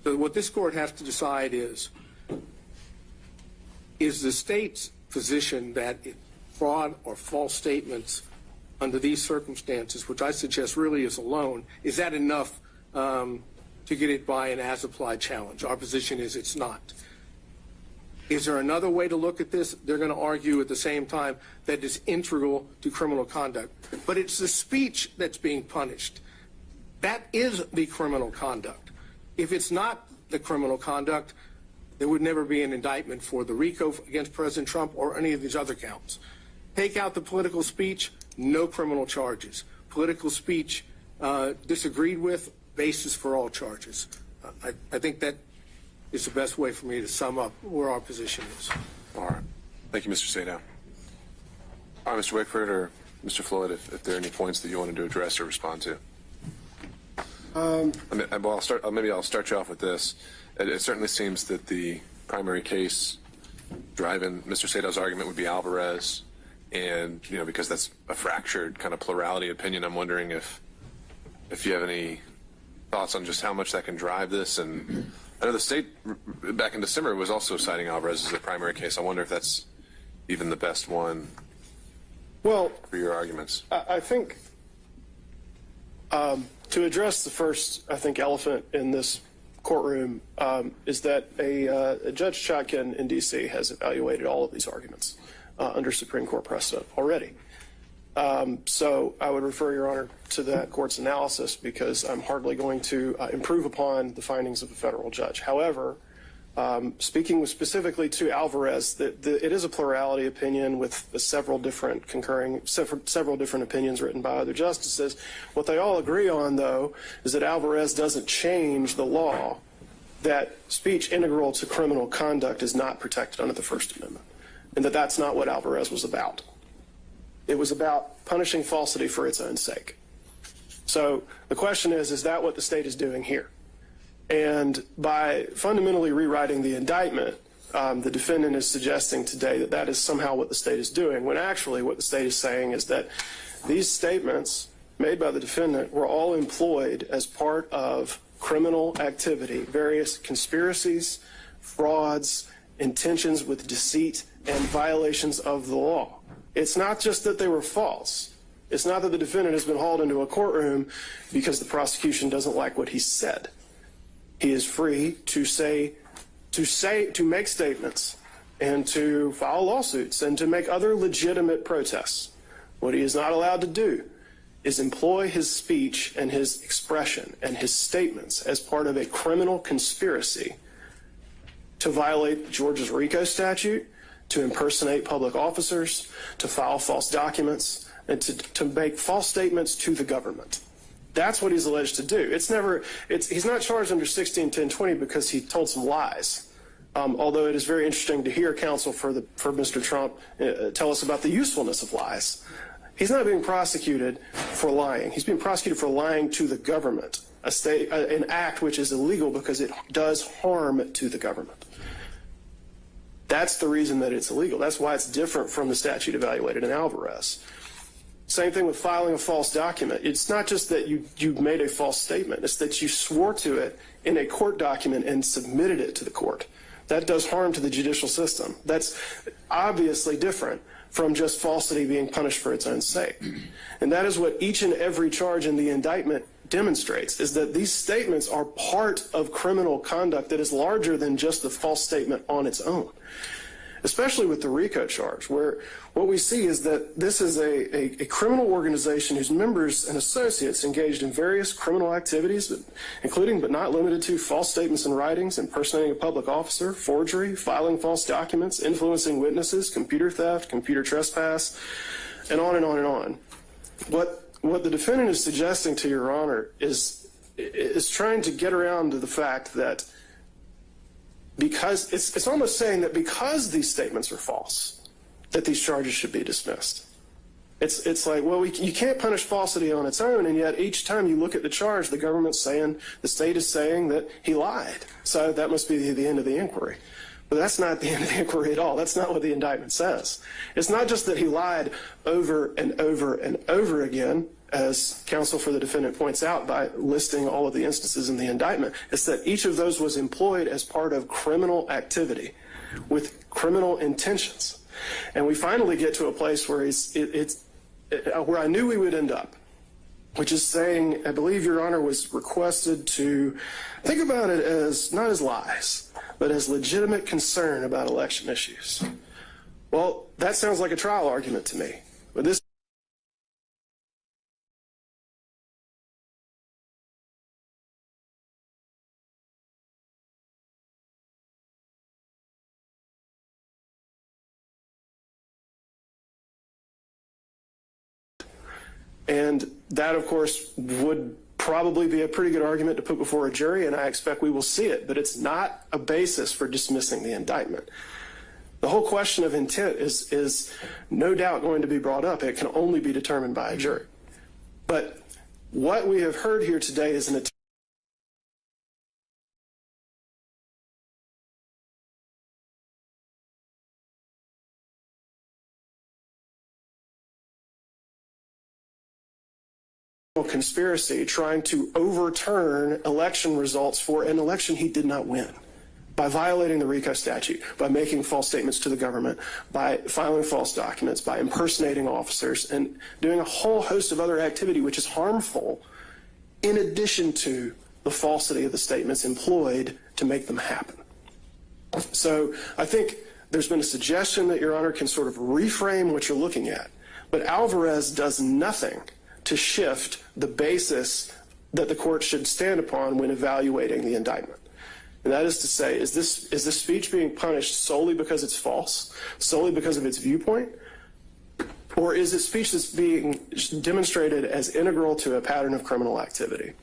So what this court has to decide is the state's position that fraud or false statements under these circumstances, which I suggest really is alone, is that enough to get it by an as-applied challenge? Our position is it's not. Is there another way to look at this? They're going to argue at the same time that it's integral to criminal conduct. But it's the speech that's being punished. That is the criminal conduct. If it's not the criminal conduct, there would never be an indictment for the RICO against President Trump or any of these other counts. Take out the political speech, no criminal charges. Political speech disagreed with, basis for all charges. I think that is the best way for me to sum up where our position is. All right. Thank you, Mr. Sadow. All right, Mr. Wickford or Mr. Floyd, if there are any points that you wanted to address or respond to. Maybe I'll start you off with this. It certainly seems that the primary case driving Mr. Sadow's argument would be Alvarez, and because that's a fractured kind of plurality opinion, I'm wondering if you have any thoughts on just how much that can drive this. And I know the state back in December was also citing Alvarez as a primary case. I wonder if that's even the best one for your arguments. I think to address the first, elephant in this courtroom is that a Judge Chotkin in D.C. has evaluated all of these arguments under Supreme Court precedent already. So I would refer, Your Honor, to that court's analysis because I'm hardly going to improve upon the findings of a federal judge. However, speaking specifically to Alvarez, it is a plurality opinion with several different opinions written by other justices. What they all agree on, though, is that Alvarez doesn't change the law that speech integral to criminal conduct is not protected under the First Amendment, and that that's not what Alvarez was about. It was about punishing falsity for its own sake. So the question is that what the state is doing here? And by fundamentally rewriting the indictment, the defendant is suggesting today that that is somehow what the state is doing, when actually what the state is saying is that these statements made by the defendant were all employed as part of criminal activity, various conspiracies, frauds, intentions with deceit, and violations of the law. It's not just that they were false. It's not that the defendant has been hauled into a courtroom because the prosecution doesn't like what he said. He is free to say to make statements and to file lawsuits and to make other legitimate protests. What he is not allowed to do is employ his speech and his expression and his statements as part of a criminal conspiracy to violate Georgia's RICO statute, to impersonate public officers, to file false documents, and to make false statements to the government. That's what he's alleged to do. He's not charged under 161020 because he told some lies. Although it is very interesting to hear counsel for Mr. Trump tell us about the usefulness of lies. He's not being prosecuted for lying. He's being prosecuted for lying to the government, an act which is illegal because it does harm to the government. That's the reason that it's illegal. That's why it's different from the statute evaluated in Alvarez. Same thing with filing a false document. It's not just that you made a false statement. It's that you swore to it in a court document and submitted it to the court. That does harm to the judicial system. That's obviously different from just falsity being punished for its own sake. And that is what each and every charge in the indictment demonstrates, is that these statements are part of criminal conduct that is larger than just the false statement on its own. Especially with the RICO charge, where what we see is that this is a criminal organization whose members and associates engaged in various criminal activities, including but not limited to false statements and writings, impersonating a public officer, forgery, filing false documents, influencing witnesses, computer theft, computer trespass, and on and on and on. What the defendant is suggesting to Your Honor is trying to get around to the fact that because it's almost saying that because these statements are false, that these charges should be dismissed. It's like, well, you can't punish falsity on its own, and yet each time you look at the charge, the state is saying that he lied. So that must be the end of the inquiry. But that's not the end of the inquiry at all. That's not what the indictment says. It's not just that he lied over and over and over again, as counsel for the defendant points out by listing all of the instances in the indictment. It's that each of those was employed as part of criminal activity with criminal intentions. And we finally get to a place where where I knew we would end up, which is saying, I believe Your Honor was requested to think about it as not as lies, but as legitimate concern about election issues. Well, that sounds like a trial argument to me. But this and that, of course, would probably be a pretty good argument to put before a jury, and I expect we will see it, but it's not a basis for dismissing the indictment. The whole question of intent is no doubt going to be brought up. It can only be determined by a jury. But what we have heard here today is an attempt conspiracy trying to overturn election results for an election he did not win by violating the RICO statute, by making false statements to the government, by filing false documents, by impersonating officers, and doing a whole host of other activity which is harmful in addition to the falsity of the statements employed to make them happen. So I think there's been a suggestion that Your Honor can sort of reframe what you're looking at, but Alvarez does nothing to shift the basis that the court should stand upon when evaluating the indictment. And that is to say, is this speech being punished solely because it's false, solely because of its viewpoint, or is it speech that's being demonstrated as integral to a pattern of criminal activity?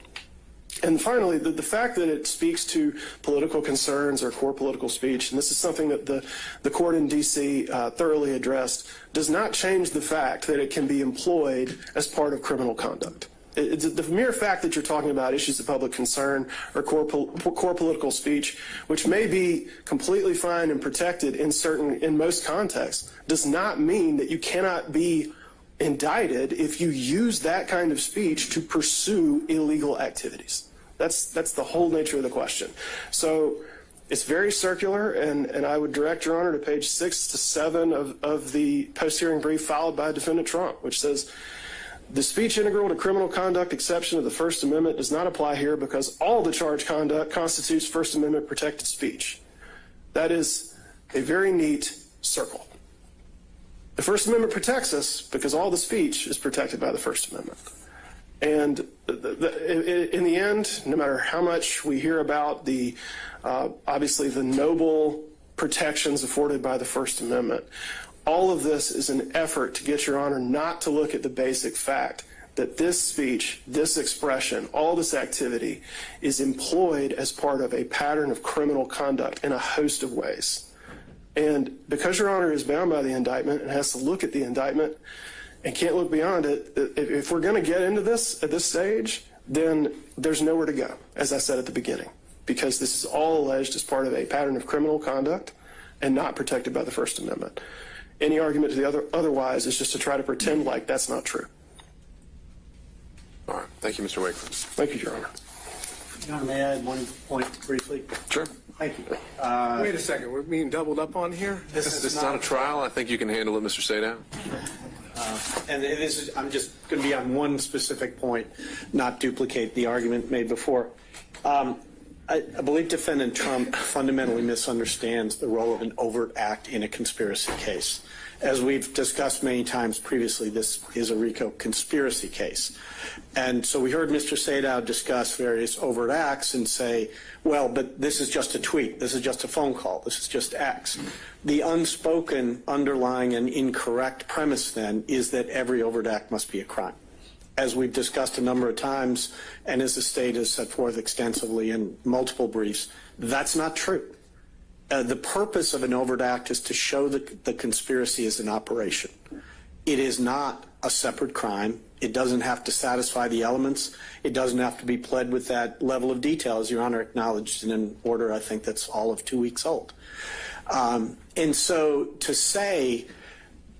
And finally, the fact that it speaks to political concerns or core political speech, and this is something that the court in D.C. Thoroughly addressed, does not change the fact that it can be employed as part of criminal conduct. The mere fact that you're talking about issues of public concern or core political speech, which may be completely fine and protected in most contexts, does not mean that you cannot be indicted if you use that kind of speech to pursue illegal activities. That's the whole nature of the question. So it's very circular, and I would direct Your Honor to page 6 to 7 of the post-hearing brief filed by Defendant Trump, which says, the speech integral to criminal conduct exception of the First Amendment does not apply here because all the charged conduct constitutes First Amendment protected speech. That is a very neat circle. The First Amendment protects us because all the speech is protected by the First Amendment. And in the end, no matter how much we hear about the, obviously the noble protections afforded by the First Amendment, all of this is an effort to get Your Honor not to look at the basic fact that this speech, this expression, all this activity is employed as part of a pattern of criminal conduct in a host of ways. And because Your Honor is bound by the indictment and has to look at the indictment and can't look beyond it, if we're going to get into this at this stage, then there's nowhere to go, as I said at the beginning, because this is all alleged as part of a pattern of criminal conduct and not protected by the First Amendment. Any argument to the otherwise is just to try to pretend like that's not true. All right. Thank you, Mr. Wakeland. Thank you, Your Honor. Your Honor, may I add one point briefly? Sure. Thank you. Wait a second, we're being doubled up on here? This is not a trial. I think you can handle it, Mr. Sadow. And this is, I'm just going to be on one specific point, not duplicate the argument made before. I believe Defendant Trump fundamentally misunderstands the role of an overt act in a conspiracy case. As we've discussed many times previously, this is a RICO conspiracy case. And so we heard Mr. Sadow discuss various overt acts and say, well, but this is just a tweet, this is just a phone call, this is just X. The unspoken, underlying, and incorrect premise then is that every overt act must be a crime. As we've discussed a number of times, and as the state has set forth extensively in multiple briefs, that's not true. The purpose of an overt act is to show that the conspiracy is an operation. It is not a separate crime. It doesn't have to satisfy the elements. It doesn't have to be pled with that level of detail, as Your Honor acknowledged in an order I think that's all of 2 weeks old. And so to say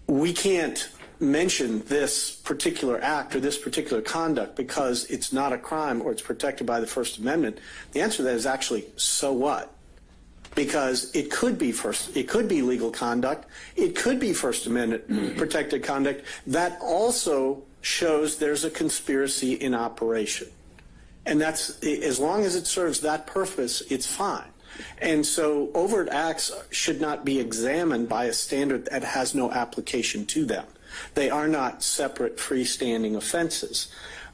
we can't mention this particular act or this particular conduct because it's not a crime or it's protected by the First Amendment, the answer to that is actually, so what? Because it could be legal conduct, it could be First Amendment protected conduct. That also shows there's a conspiracy in operation. And that's, as long as it serves that purpose, it's fine. And so overt acts should not be examined by a standard that has no application to them. They are not separate freestanding offenses.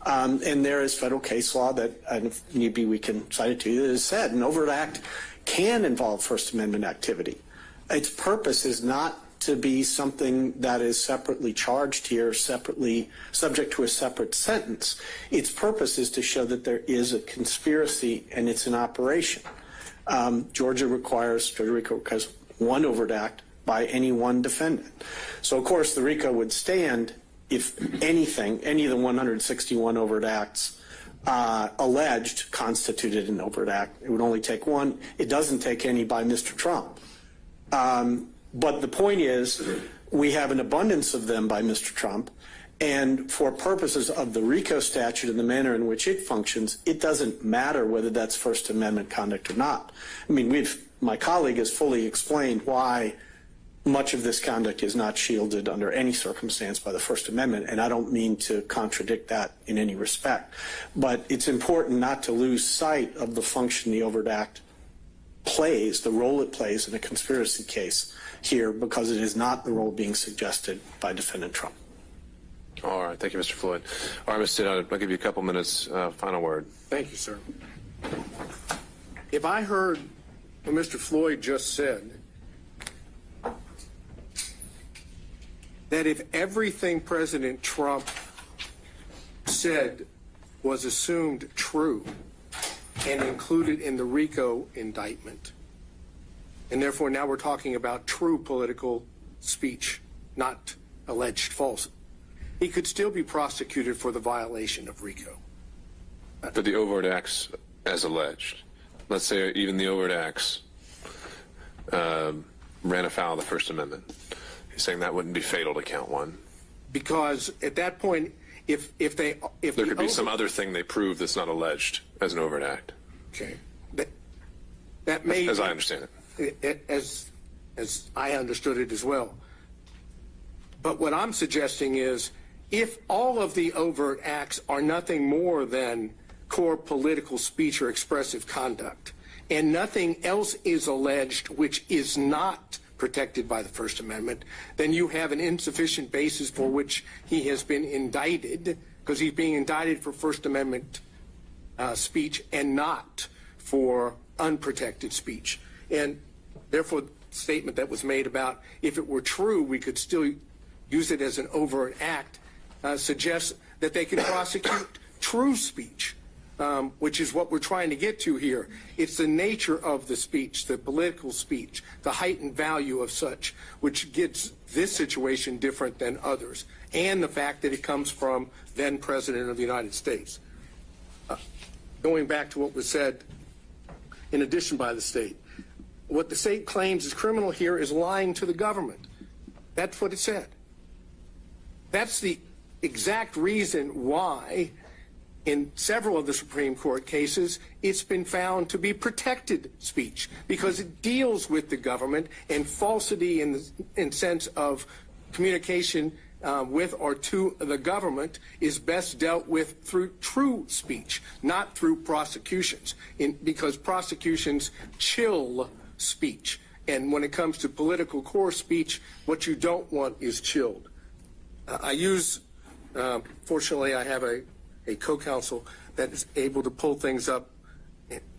And there is federal case law that, and if need be, we can cite it to you, that has said an overt act can involve First Amendment activity. Its purpose is not to be something that is separately charged here, separately subject to a separate sentence. Its purpose is to show that there is a conspiracy and it's an operation. Georgia requires one overt act by any one defendant. So, of course, the RICO would stand if anything, any of the 161 overt acts alleged constituted an overt act. It would only take one. It doesn't take any by Mr. Trump. But the point is, we have an abundance of them by Mr. Trump, and for purposes of the RICO statute and the manner in which it functions, it doesn't matter whether that's First Amendment conduct or not. I mean, my colleague has fully explained why much of this conduct is not shielded under any circumstance by the First Amendment, and I don't mean to contradict that in any respect. But it's important not to lose sight of the function the overt act plays, the role it plays in a conspiracy case here, because it is not the role being suggested by Defendant Trump. All right. Thank you, Mr. Floyd. All right, Mr. Sadow, I'll give you a couple minutes. Final word. Thank you, sir. If I heard what Mr. Floyd just said, that if everything President Trump said was assumed true and included in the RICO indictment, and therefore now we're talking about true political speech, not alleged false, he could still be prosecuted for the violation of RICO. For the overt acts as alleged. Let's say even the overt acts ran afoul of the First Amendment. He's saying that wouldn't be fatal to count one. Because at that point, if there could be some other thing they prove that's not alleged as an overt act. Okay. That may, as I understand it. As I understood it as well. But what I'm suggesting is, if all of the overt acts are nothing more than core political speech or expressive conduct, and nothing else is alleged which is not protected by the First Amendment, then you have an insufficient basis for which he has been indicted, because he's being indicted for First Amendment speech and not for unprotected speech. And therefore, the statement that was made about if it were true, we could still use it as an overt act, suggests that they can prosecute true speech, which is what we're trying to get to here. It's the nature of the speech, the political speech, the heightened value of such, which gets this situation different than others, and the fact that it comes from then President of the United States. Going back to what was said in addition by the state, what the state claims is criminal here is lying to the government. That's what it said. That's the exact reason why in several of the Supreme Court cases it's been found to be protected speech, because it deals with the government, and falsity in sense of communication with or to the government is best dealt with through true speech, not through prosecutions, because prosecutions chill speech. And when it comes to political core speech, what you don't want is chilled. Fortunately, I have a co-counsel that is able to pull things up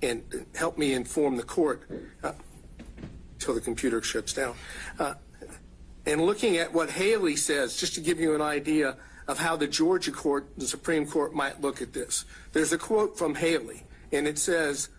and help me inform the court until the computer shuts down. And looking at what Haley says, just to give you an idea of how the Georgia court, the Supreme Court, might look at this. There's a quote from Haley, and it says,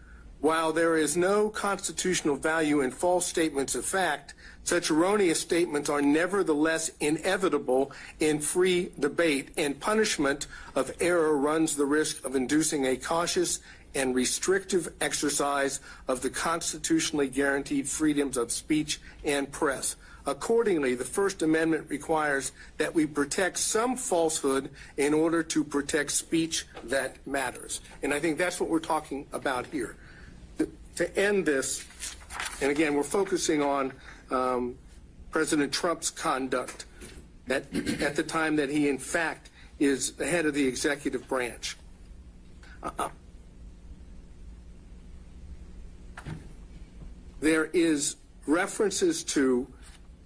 "While there is no constitutional value in false statements of fact, such erroneous statements are nevertheless inevitable in free debate, and punishment of error runs the risk of inducing a cautious and restrictive exercise of the constitutionally guaranteed freedoms of speech and press. Accordingly, the First Amendment requires that we protect some falsehood in order to protect speech that matters." And I think that's what we're talking about here. To end this, and again, we're focusing on President Trump's conduct at the time that he, in fact, is the head of the executive branch. There is references to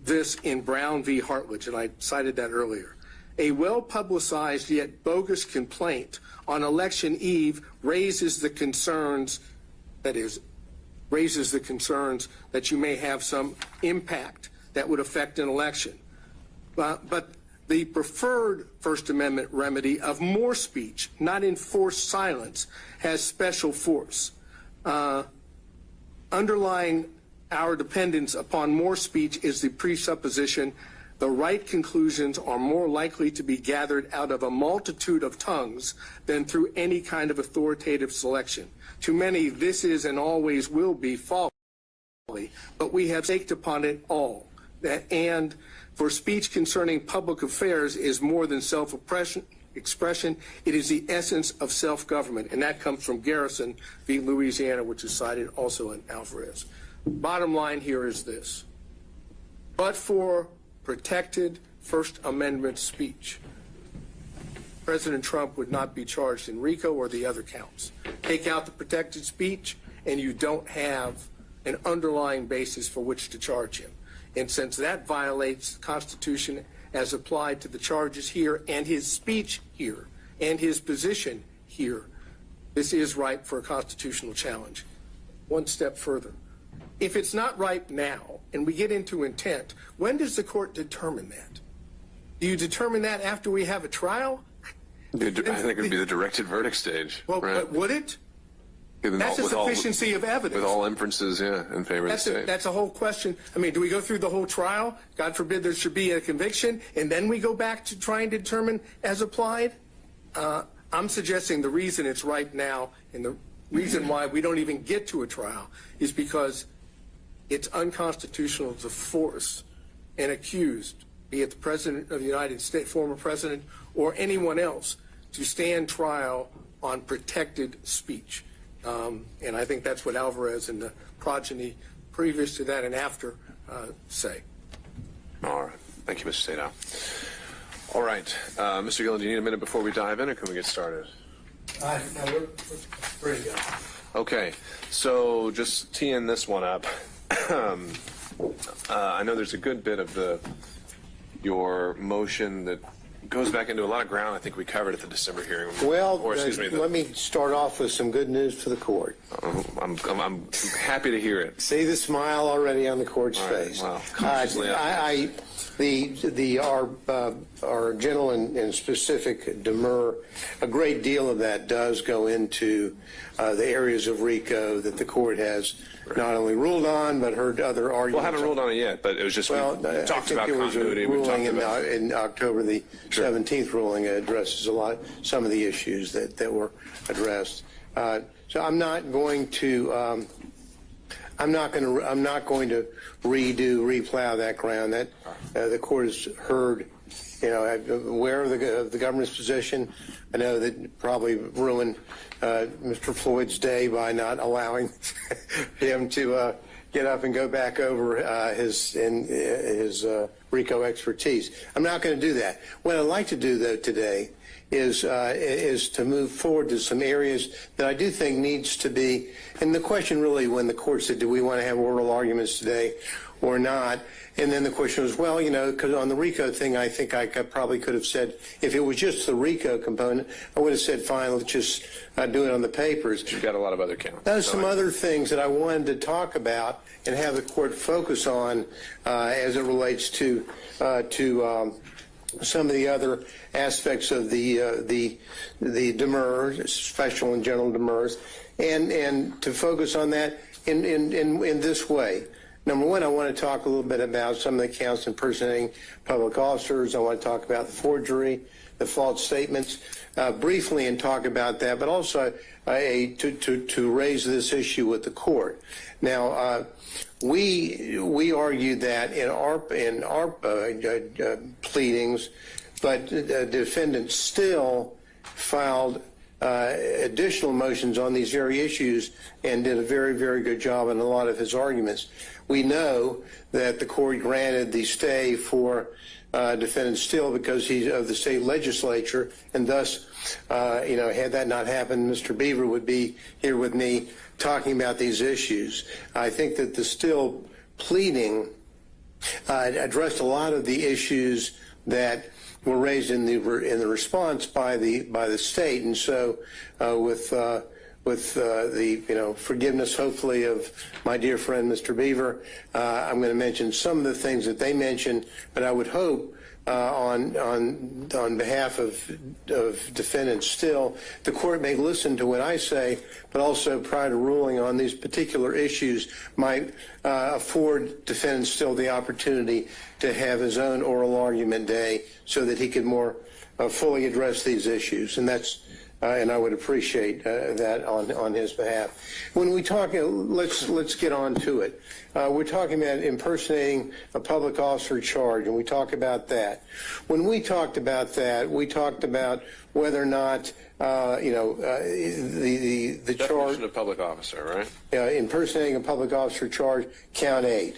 this in Brown v. Hartledge, and I cited that earlier. A well-publicized yet bogus complaint on election eve raises the concerns that you may have some impact that would affect an election. But the preferred First Amendment remedy of more speech, not enforced silence, has special force. Underlying our dependence upon more speech is the presupposition the right conclusions are more likely to be gathered out of a multitude of tongues than through any kind of authoritative selection. To many, this is and always will be folly, but we have staked upon it all. And for speech concerning public affairs is more than self-expression, it is the essence of self-government, and that comes from Garrison v. Louisiana, which is cited also in Alvarez. Bottom line here is this: but for protected First Amendment speech, President Trump would not be charged in RICO or the other counts. Take out the protected speech, and you don't have an underlying basis for which to charge him. And since that violates the Constitution as applied to the charges here and his speech here and his position here, this is ripe for a constitutional challenge. One step further. If it's not ripe now and we get into intent, when does the court determine that? Do you determine that after we have a trial? I think it would be the directed verdict stage. Well, right? but would it? That's a sufficiency of evidence. With all inferences, in favor of the state. That's a whole question. I mean, do we go through the whole trial? God forbid there should be a conviction, and then we go back to trying to determine as applied? I'm suggesting the reason it's ripe now, and the reason why we don't even get to a trial, is because it's unconstitutional to force an accused, be it the President of the United States, former President, or anyone else, to stand trial on protected speech. And I think that's what Alvarez and the progeny previous to that and after say. All right. Thank you, Mr. Sadow. All right. Mr. Gillen, do you need a minute before we dive in, or can we get started? No, we're ready to go. Okay, so just teeing this one up. I know there's a good bit of your motion that goes back into a lot of ground I think we covered at the December hearing. Well, let me start off with some good news for the court. I'm happy to hear it. See the smile already on the court's face. Wow. Our general and specific demur, a great deal of that does go into the areas of RICO that the court has not only ruled on but heard other arguments. Well, I haven't ruled on it yet, but it was just we talked about continuity. We talked about in October the 17th ruling addresses some of the issues that were addressed. So I'm not going to replow that ground. That the court has heard. Aware of the government's position. I know that probably ruined Mr. Floyd's day by not allowing him to get up and go back over his RICO expertise. I'm not going to do that. What I'd like to do, though, today is to move forward to some areas that I do think needs to be. And the question really, when the court said, do we want to have oral arguments today or not? And then the question was, well, because on the RICO thing, I think I probably could have said, if it was just the RICO component, I would have said, fine, let's just do it on the papers. You've got a lot of other counts. There's some other things that I wanted to talk about and have the court focus on as it relates to some of the other aspects of the demurs, special and general demurs, and to focus on that in this way. Number one, I want to talk a little bit about some of the counts impersonating public officers. I want to talk about the forgery, the false statements, briefly, and talk about that, but also to raise this issue with the court. Now, we argued that in our pleadings, but the defendant still filed additional motions on these very issues and did a very, very good job in a lot of his arguments. We know that the court granted the stay for defendant Still because he's of the state legislature, and thus, had that not happened, Mr. Beaver would be here with me talking about these issues. I think that the Still pleading addressed a lot of the issues that were raised in the response by the state, and so with the forgiveness, hopefully, of my dear friend Mr. Beaver, I'm going to mention some of the things that they mentioned, but I would hope on behalf of defendants Still, the court may listen to what I say, but also prior to ruling on these particular issues might afford defendant Still the opportunity to have his own oral argument day so that he could more fully address these issues, and that's. And I would appreciate that on his behalf. When we talk, let's get on to it. We're talking about impersonating a public officer charge, and we talk about that. When we talked about that, we talked about whether or not the charge of public officer, right? Impersonating a public officer charge, count 8.